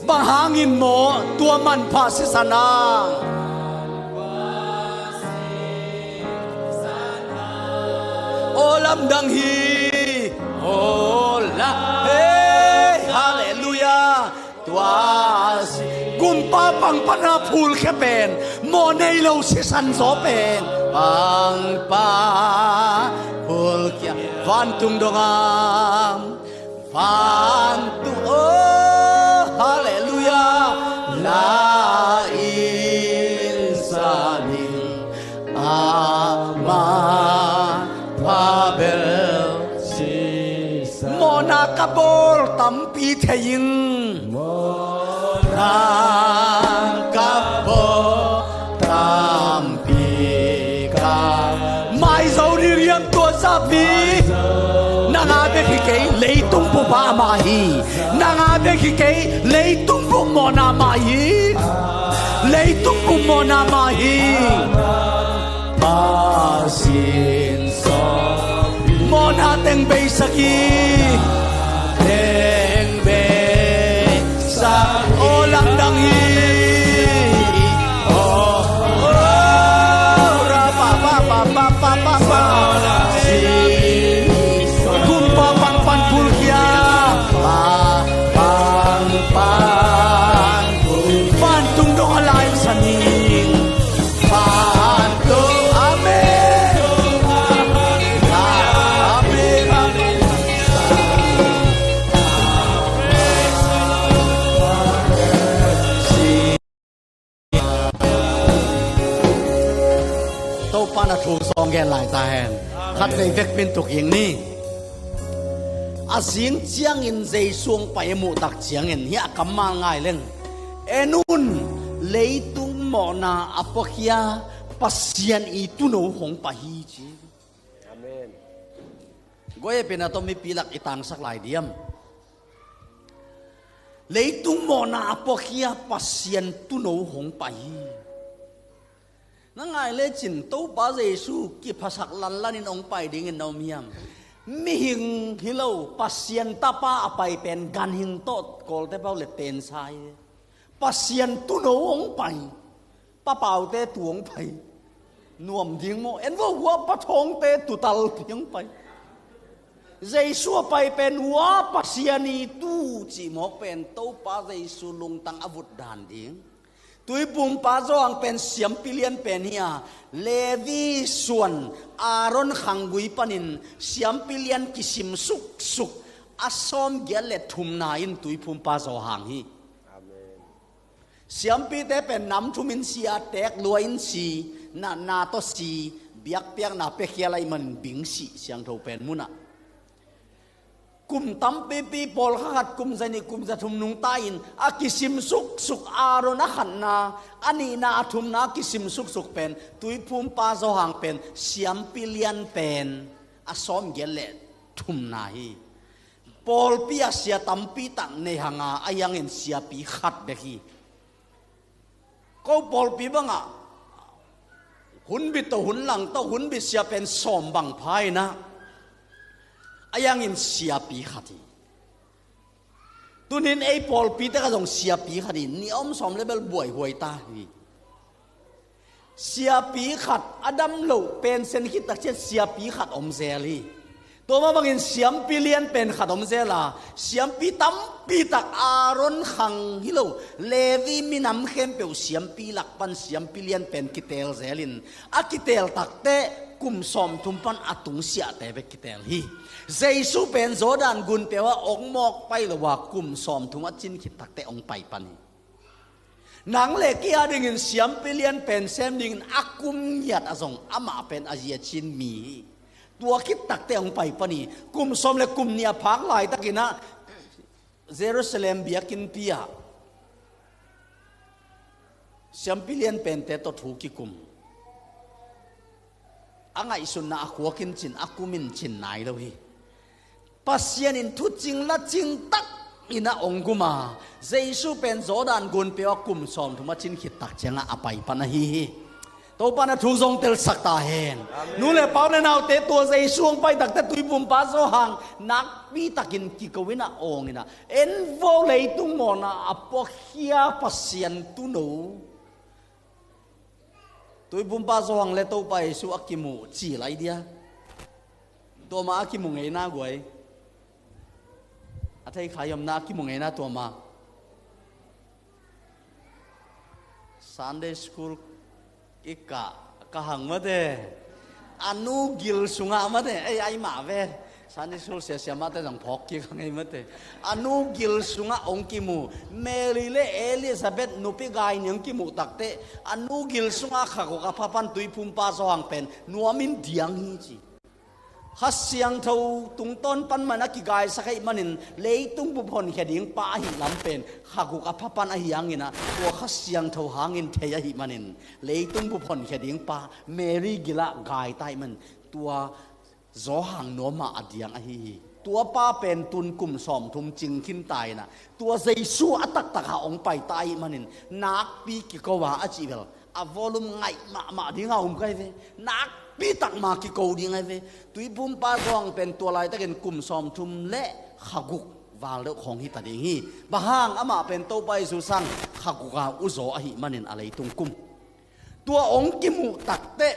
bahangin mo tua man pa si sanang olam dang hi ola hey hallelujah tuas gumpa pang pana phul khe pen mo nei lo si san zo pen pang pa phul kya van tung dongam van tu oh hallelujah la insanin ama Pabel Mona kabol tampi thaying Mona kabol tampi ka mai dấu đi riêng tua sa pi nang abe khi kei leitung pu ba ma hi nang abe khi kei leitung pu mona ma hi leitung pu mona ma hi pasin so mona teng be saki teng be sa olang dang hi oh ra pa pa pa pa pa pa pa kum pa pang pan pul kya pa pang pan pul pan tung dong alai saning to pa na thu song gen lai ta hen khat nei vek pin tuk yeng ni a sing chiang in zai suang pai mu tak chiang in hi kamal ngai leng enun leitung mo na apokhia pasian I tu no hong pa hi chi amen goye pena to mi pilak itang sak lai diam leitung mo na apokhia pasian tu no hong pa hi na ngai le chin to pa jesu ki phasak lan lanin ong pai ding in no miam mi hing hilo pasian tapa apai pen gan hing tot kol te pau le ten sai pasian tu no ong pai pa pau te tuong pai nuam ding mo en wo wa pa thong te tu tal piang pai jesu pai pen wa pasiani tu chi mo pen to pa jesu lung tang avut dan ding tui pum pa zo ang pen siam pilian pen hiya levi suan aron khangui panin siam pilian kisim suk suk asom gele thum na in tui pum pa zo hang hi amen siam pi te pen nam thumin sia tek luain si na to si biak piak na pe khialai man bing si siang tho pen muna kum tam pi pol khat kum zani kum za thum nung ta in akisim suk suk aro na khan na ani na thum na kisim suk suk pen tui phum pa zo hang pen siam pilian pen asom gele thum na hi pol pi asia tam pi tak ne hanga ayang en sia pi khat be hi ko pol pi banga hun bi to hun lang to hun bi sia pen som bang phai na ayang in siapi khati tunin ei pol pi ta ka jong siapi khati ni om som level buai huai ta hi siapi khat adam lo pen sen hit tak che siapi khat om zeli to ma bangin siam pilian pen khat om zela siam pi tam pi tak aron khang hilo levi minam khem pe siam pi lak pan siam pilian pen kitel zelin akitel takte kum som tumpan atung sia te be kitel hi jesu pen zodan gun pewa ong mok pai lawa kum som thum achin khit takte ong pai pani nang le ki ading in siam pilian pen sem ding akum yat azong ama pen azia chin mi tua khit takte ong pai pani kum som le kum nia phak lai takina jerusalem biakin pia siam pilian pen te to thu ki kum angai sun na akhuakin chin akumin chin nai lo hi pasian in thu ching la ching tak ina onguma jesu pen zodan gun pe kum som thuma chin khit tak changa apai pana hi to pana thu zong tel sakta hen nu le pau le nau te to jesu ong pai tak te tui bum pa zo hang nak pi takin ki kowina ongina en vo le tung mona apokhia pasian tu no tui bum pa zo hang le to pa jesu akimu chi lai dia to ma akimu ngei na goi athai khayam na ki mongena to ma Sunday school ika kahang mate anu gil sunga mate ai ma ve Sunday school se mate jang phok ki ngai mate anu gil sunga ong ki mu Mary le Elizabeth nupi gai nyang ki mu takte anu gil sunga kha ko ka phapan tui phum pa so hang pen nuamin diang hi chi hasiang thau tung ton pan mana ki gai sakai manin leitung bu phon khading pa hi lampen khaguk aphapan a hiang ina to hasiang thau hangin theya hi manin leitung bu phon khading pa Mary gila gai tai man tua zo hang no ma adiang a hi tua pa pen tun kum som thum ching khin tai na tua jesu atak tak ha ong pai tai manin nak pi ki ko wa a chi bel a volume ngai ma ding ha kai ve nak pi tak ma ki ko ding ai ve tui bum pa gong pen tua lai takin kum som thum le khaguk wal le khong hi ta ding hi bahang ama pen to pai su sang khaguka uzo a hi manin alei tung kum tua ong ki mu takte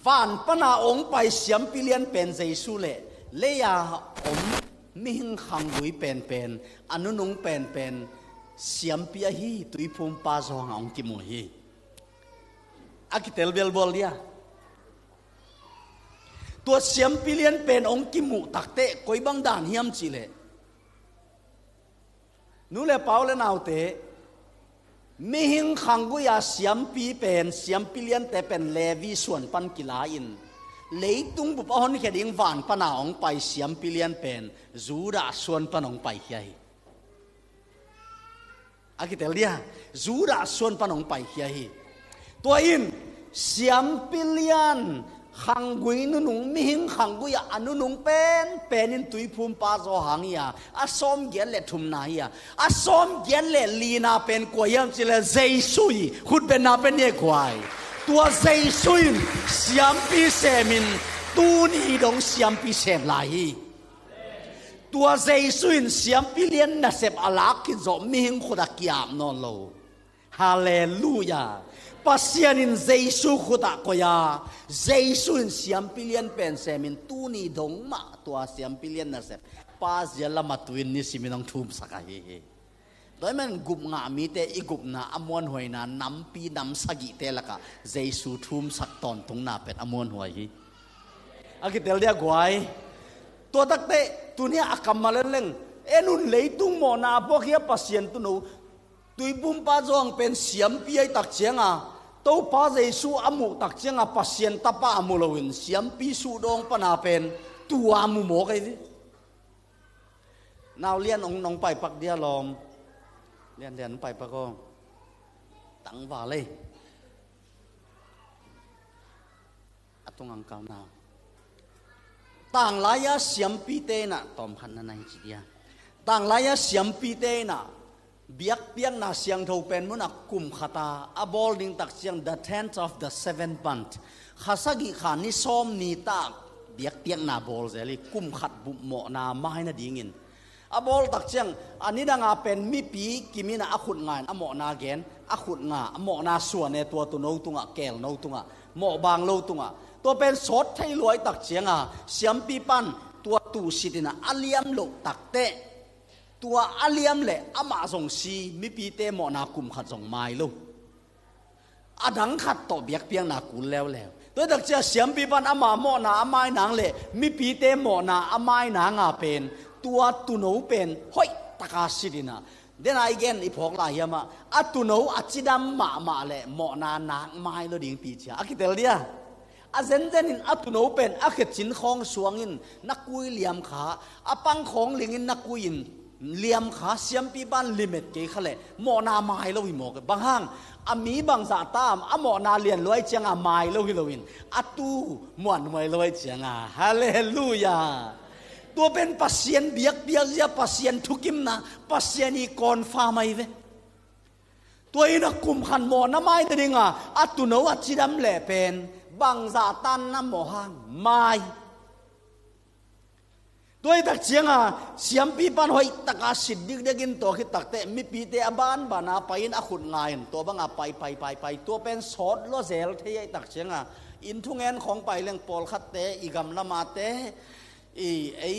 van pana ong pai siam pilian pen jesu le ya om ming khang lui pen anunung pen siam pia hi tui phum pa zo ong ki mu hi akitel bel bol dia tua siam pilian pen ong ki mu takte koi bang dan hiam chi le nu le pau le nau te มีหิงขังกุยาเสียมปีเป็นเสียมปีเลียนแต่เป็นเลวีส่วนปันกิลาอินเลยตุงบุปผลแค่ดิ่งหวานปนาองไปเสียมปีเลียนเป็นจูระส่วนปนองไปเฮียอากิเตเลียจูระส่วนปนองไปเฮียตัวอินเสียมปีเลียนขังกุยนุงมีหิงขังกุยาอนุนุงเป็นอินตุยภูมิปาโซหังยาอาสอมเกลเลทุมนายาอาสอมเกลเลลีนาเป็นกวยยามจิเลเจสุยขุดเป็นนาเป็นเยกวายตัวเจสุยเสียมปีเซมินตูนีดงเสียมปีเซมลายตัวเจสุยเสียมปีเลียนน่ะเสพอลักกินจอมมีหิงขุดกิยามนอนโลฮาเลลูยาPasienin Yesu khuda koya Yesu siam pilian pen semin tuni dong ma tua siam pilian na sep pas jala matuin ni siminong thum sakai doi man gup nga mi te igup na amon hoina nampi nam sagi te laka Yesu thum sak ton tung na pet amon hoi akitel dia guai to tak te tunia akamalen leng enun leitung mo na po kia pasien tu no tui bum pa zong pen siam pi ai tak chianga to pa Yesu amu tak chianga pasien tapa amu lowin siam pi su dong pana pen tu amu mo kai di naw lian ong nong pai pak dia lom lian pai pak ko tang va le atung ang kau naw tang laya siam pi te na tom phan na nai chi dia tang laya siam pi te na biak piang na siang thau pen mun akum khata a bol ding tak siang the 10th of the 7th month khasagi khani som ni ta biak piang na bol zeli kum khat bu mo na mai na dingin a bol tak siang ani danga pen mi pi kimina akhut ngan a mo na gen akhut nga a mo na suan e tua tu no tunga kel no tunga mo bang lo tunga to pen sot thai loi tak sianga siam pi pan tua tu sitina aliam lo tak teตัวอาเลียมเละอามาส่งซีมิปีเตมอนากุมขัดส่งไม้ลูกอาดังขัดต่อเบียกเปียงนากุลแล้วตัวดักเจ้าเสียมปีบันอามาหมอนาอาไม้นางเละมิปีเตมอนาอาไม้นางอาเป็นตัวตุโนเป็นห้อยตะกาสิดินะเดนไอเกนอีพอกลายมาอาตุโนอาจิดามมาเละหมอนานางไม้แล้วดิ่งปีเจ้าอากิเตลเดียอาเซนเจนินอาตุโนเป็นอาเขจินของสวงินนักกุยเหลี่ยมขาอาปังของลิงินนักกุยินเลียมขาเสียมปีบ้านลิมิตเกี่ยเขาเลยหมอนาไม้เราหิมอกบางห้างอามีบางสาตามอาหมอนาเลียนลอยเจียงอาไม้เราหิโลวินอาตูมวนไว้ลอยเจียงอาฮาเลลูยาตัวเป็นปัสเซียนเบียกจะปัสเซียนทุกิมนะปัสเซียนอีกอนฟ้าไม่เวตัวอินักกุมขันหมอนาไม้ตัวนี้อ่ะอาตูโนอาจิดำแหล่เป็นบางสาตันน้ำหมอห้างไม้ตัวตักเชียงเสียมปีปันหอยตักอาศิดดิกเดกินตัวคิดตักเตมีปีเตอบานบานาไปอินอขุดงายตัวบังอาไปตัวเป็นสอดล้อเซลเทียตักเชียงอินทุงเงินของไปเรื่องปอลคัดเตอีกำละมาเตไอ้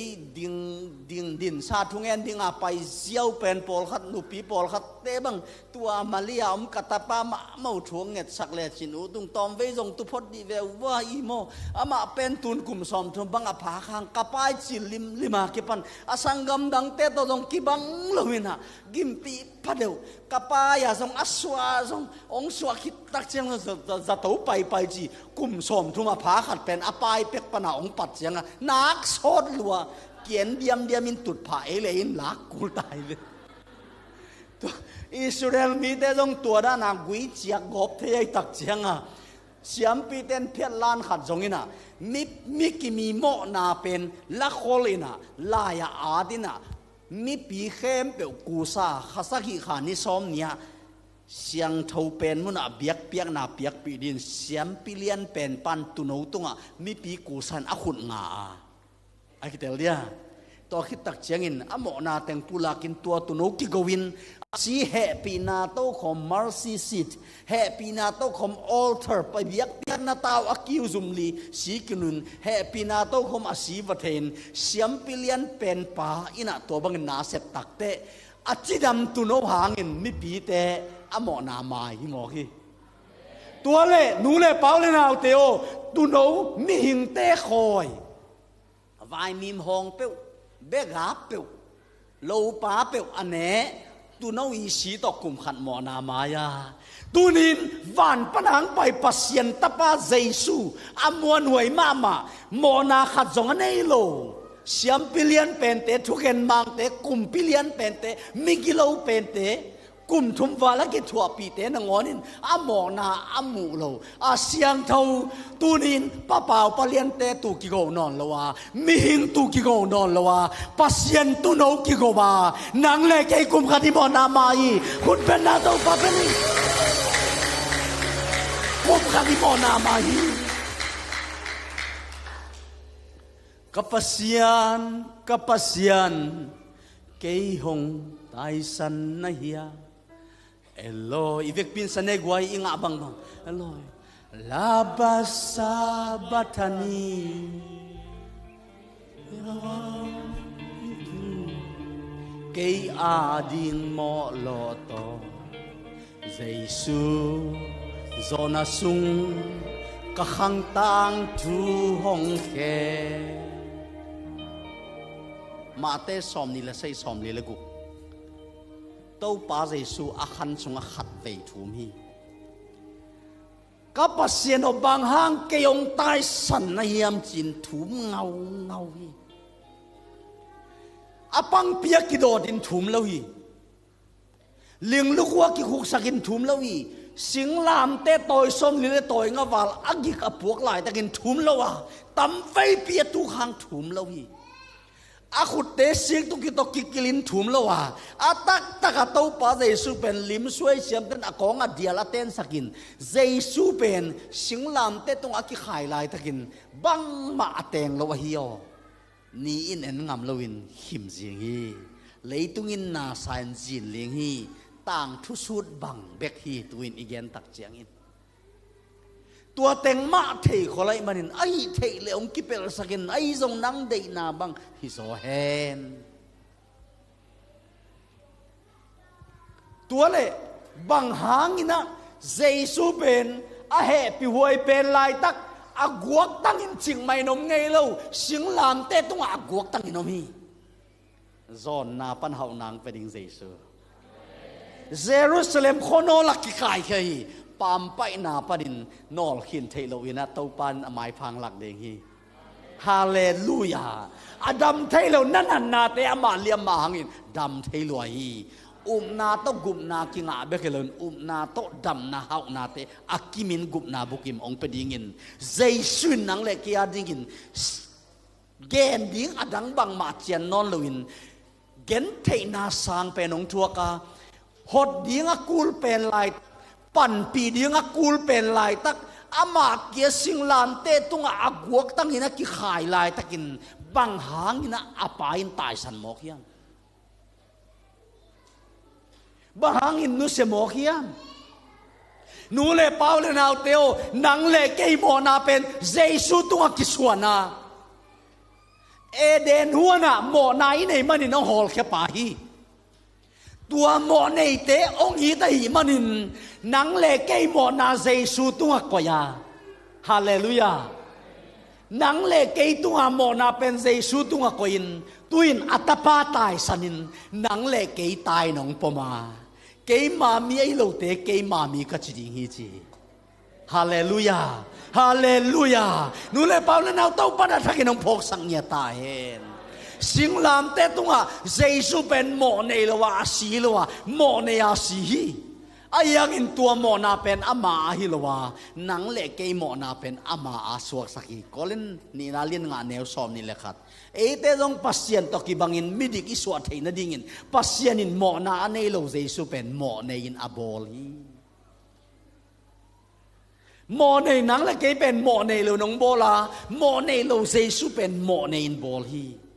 ดินซาทุงเงินดิงไปเสียวเป็นปอลคัดนุปีปอลคัดเตบังตัวมาเลียมกัตตาปาเมาทวงเงินสักเลชินูตุงตอมเวจงตุพอดีเวว่าอีโมอามาเป็นตุนกุมสอมทุบังอาภาคังกะปายจิลิมาเก็ปันอาสังกำดังเตตตงกิบังลวินะกิมปีพัดเดวกะปายาทรงอสวาทรงองสวาคิดตักเชียงจะตัวไปจีกุมสอมทุมาภาขัดเป็นอาปายเป็กปนาองปัดเชียงนักโซดลัวเกียนเดียมมินตุดผาเอเลยลักกูตายเลยอิสราเอลมีแต่ต้องตัวด้านนางกุยเจียกบเทียตักเชียงเสียมปีเต้นเพียรลานขัดจงอินะมิกิมีโมนาเป็นละโคลินะลายอาดินะมีปีเข้มเปียวกูซาข้าสักขีขานิสอมเนี่ยเสียงเท่าเป็นมุนเบียกเปียกนาเปียกปีดินเสียมปีเลียนเป็นปันตุนเอาตุงมีปีกูสันอขุนงาไอ้คิดเดียตัวคิดตักเชียงอินอโมนาแต่งปุลากินตัวตุนเอากิโกวินสีแห่ปีนาโตคอมมาร์ซีซิตแห่ปีนาโตคอมอัลเทอร์ไปเบียกเปียกนาตาวอกิวซุมลีสีกินุนแห่ปีนาโตคอมอาศีวัเทนเสียมปีเลียนเป็นป่าอินะตัวบังนาเสพตักเตะอาจิดำตุนเอาหางอินมีปีเตะอโมนาไม้หิมอกีตัวเล่หนูเล่เป้าเล่นเอาเตโอตุนเอามีหิงเตะคอยวายมีมหงเปียวเบกาเปียวโลปาเปียวอันเนะ tu nau i si to kum khat mo na maya tunin van panang pai pasien tapa jesu amuan huai mama mo na khat zong nei lo siam pilian pente thuken mang te kum pilian pente migilo pente kum thum wala ke thua pi te na ngonin amona amu lo asiang thau tunin papau palian te tu ki go non lowa mi hing tu ki go non lowa pasien tu no ki go ba nang le ke kum khati mo na mai kun pen na to pa pen kum khati mo na mai kapasian ke hong tai san na hiya Eloi ivek pin sanay guay inga bang Eloi labasa batani kay ading mo loto Jesu zona sung kahang tang tu hong ke mate som nila say som nila gu tâu pa Giêsu akhan sunga khat vei thum hi kapasien o bang hang keyong tai san na hiam chin thum ngau hi apang pia ki do din thum lo hi ling lukwa ki khuk sakin thum lo hi singlam te toy som ni le toy nga wal agi ka puak lai takin thum lo wa tam vei pia tu hang thum lo hi akut te sing tu ki to kikilin thum lo wa atak takato pa Jesu pen lim suai siam ten akong adiala ten sakin Jesu pen singlam te tung aki khai lai takin bang ma ateng lo wa hiyo ni in en ngam lo in him jing hi leitungin na san jin ling hi tang thu sut bang bek hi tuin igen tak chiang in tua teng ma thei kholai manin ai thei le ong ki pel sakin ai zong nang dei na bang hi so hen tua le bang hangina Jesu ben a he pi huai pen lai tak aguak tang in ching mai nom ngei lo sing lam te tung aguak tang in nom hi zon na pan hau nang peding Jesu Jerusalem khono laki kai khai pam pai na padin nol khin thailo ina to pan amai phang lak deng hi hallelujah adam thailo nanan na te ama liam ma hangin dam thailo hi na to gup na kinga bekelon na to dam na hau na te akimin gup na bukim ong pedingin Jesu nang le kia dingin gen ding adang bang ma chian non loin gen thei na sang penong thuaka hot ding a kul pen lai pan pi ding a kul pen lai tak ama kia singlam te tunga aguak tangina ki khai lai takin bang hangina apain tai san mo khiam bahangin nu se mo khiam nu le paul nau teo nang le ke mo na pen Jesu tunga ki suana eden huana mo na inei mani no hol khe pa hi tua mo nei te ong hi ta hi manin nang le ke mo na Jesu tunga koya hallelujah nang le ke tunga mo na pen Jesu tunga koin tuin atapa tai sanin nang le ke tai nong poma ke ma mi ai lo te ke ma mi ka chi ding hi chi hallelujah hallelujah nu le paul na tau pa na thakin ong phok sang nya ta hen singlam te tunga Jesu pen mo nei lo wa si lo wa mo nei a si hi ayang in tua mo na pen ama hi lo wa nang le ke mo na pen ama a suak saki kolen ni na lin nga neu som ni le khat e te jong pasien to ki bangin midik i suat thein na dingin pasien in mo na nei lo Jesu pen mo nei in abol hi mo nei nang le ke pen mo nei lo nong bola mo nei lo Jesu pen mo nei in bol hi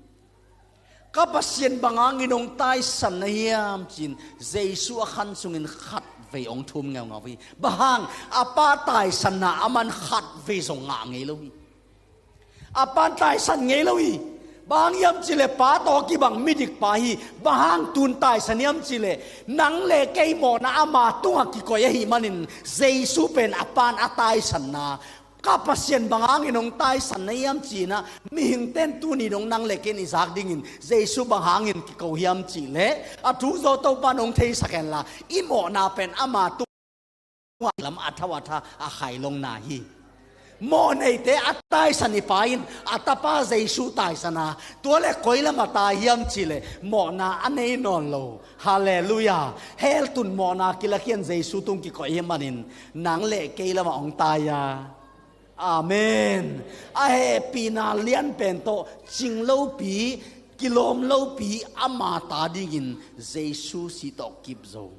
kapasien bangangin ong tai san na hiam chin Jesu akhan sungin khat ve ong thum ngau ngau hi bahang apa tai san na aman khat ve zong nga ngei lo hi apa tai san ngei lo hi bang yam chile pa to ki bang midik pa hi bahang tun tai san yam chile nang le kei mo na ama tunga ki ko hi manin Jesu pen apan atai san na kapasien bangang inong tay sanayam china mihing ten tu ni dong nang leken izak dingin Jesu bangangin ki ko hiam chi le atu zo to panong thei saken la imo na pen ama tu lam athawatha a khai long na hi mo nei te atai sanipain atapa Jesu tai sana to le koila mata hiam chi le mo na anei non lo hallelujah hel tun mo na kilakian Jesu tung ki ko hiamanin nang le keila ma ong taya Amen. Ahe pina lian pento ching lo pi kilom lo pi ama ta dingin Jesu si to kip zo.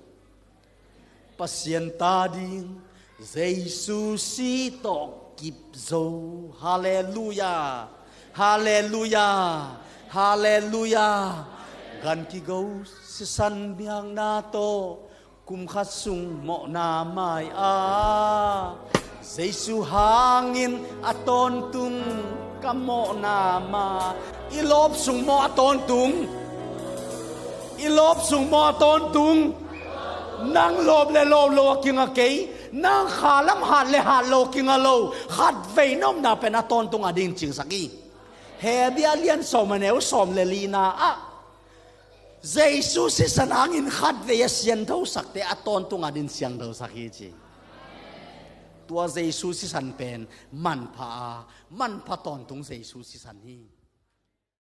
Pasien ta ding Jesu si to kip zo. Hallelujah. Hallelujah. Hallelujah. Gan ki go si san biang na to kum khat sung mo na mai a Jesu hangin aton tung kamo nama ilop sung mo aton tung ilop sung mo aton tung nang lob le lo lo kinga kei nang khalam hat le hat lo kinga lo hat veinom na pen aton tung ading ching saki he bia lian som aneu som le lina a Jesu si sanangin khat ve sian tho sakte aton tung adin siang tho saki chiตัวเยซูสิสันเป็นมันพาตอนตรงเยซูสิสันนี้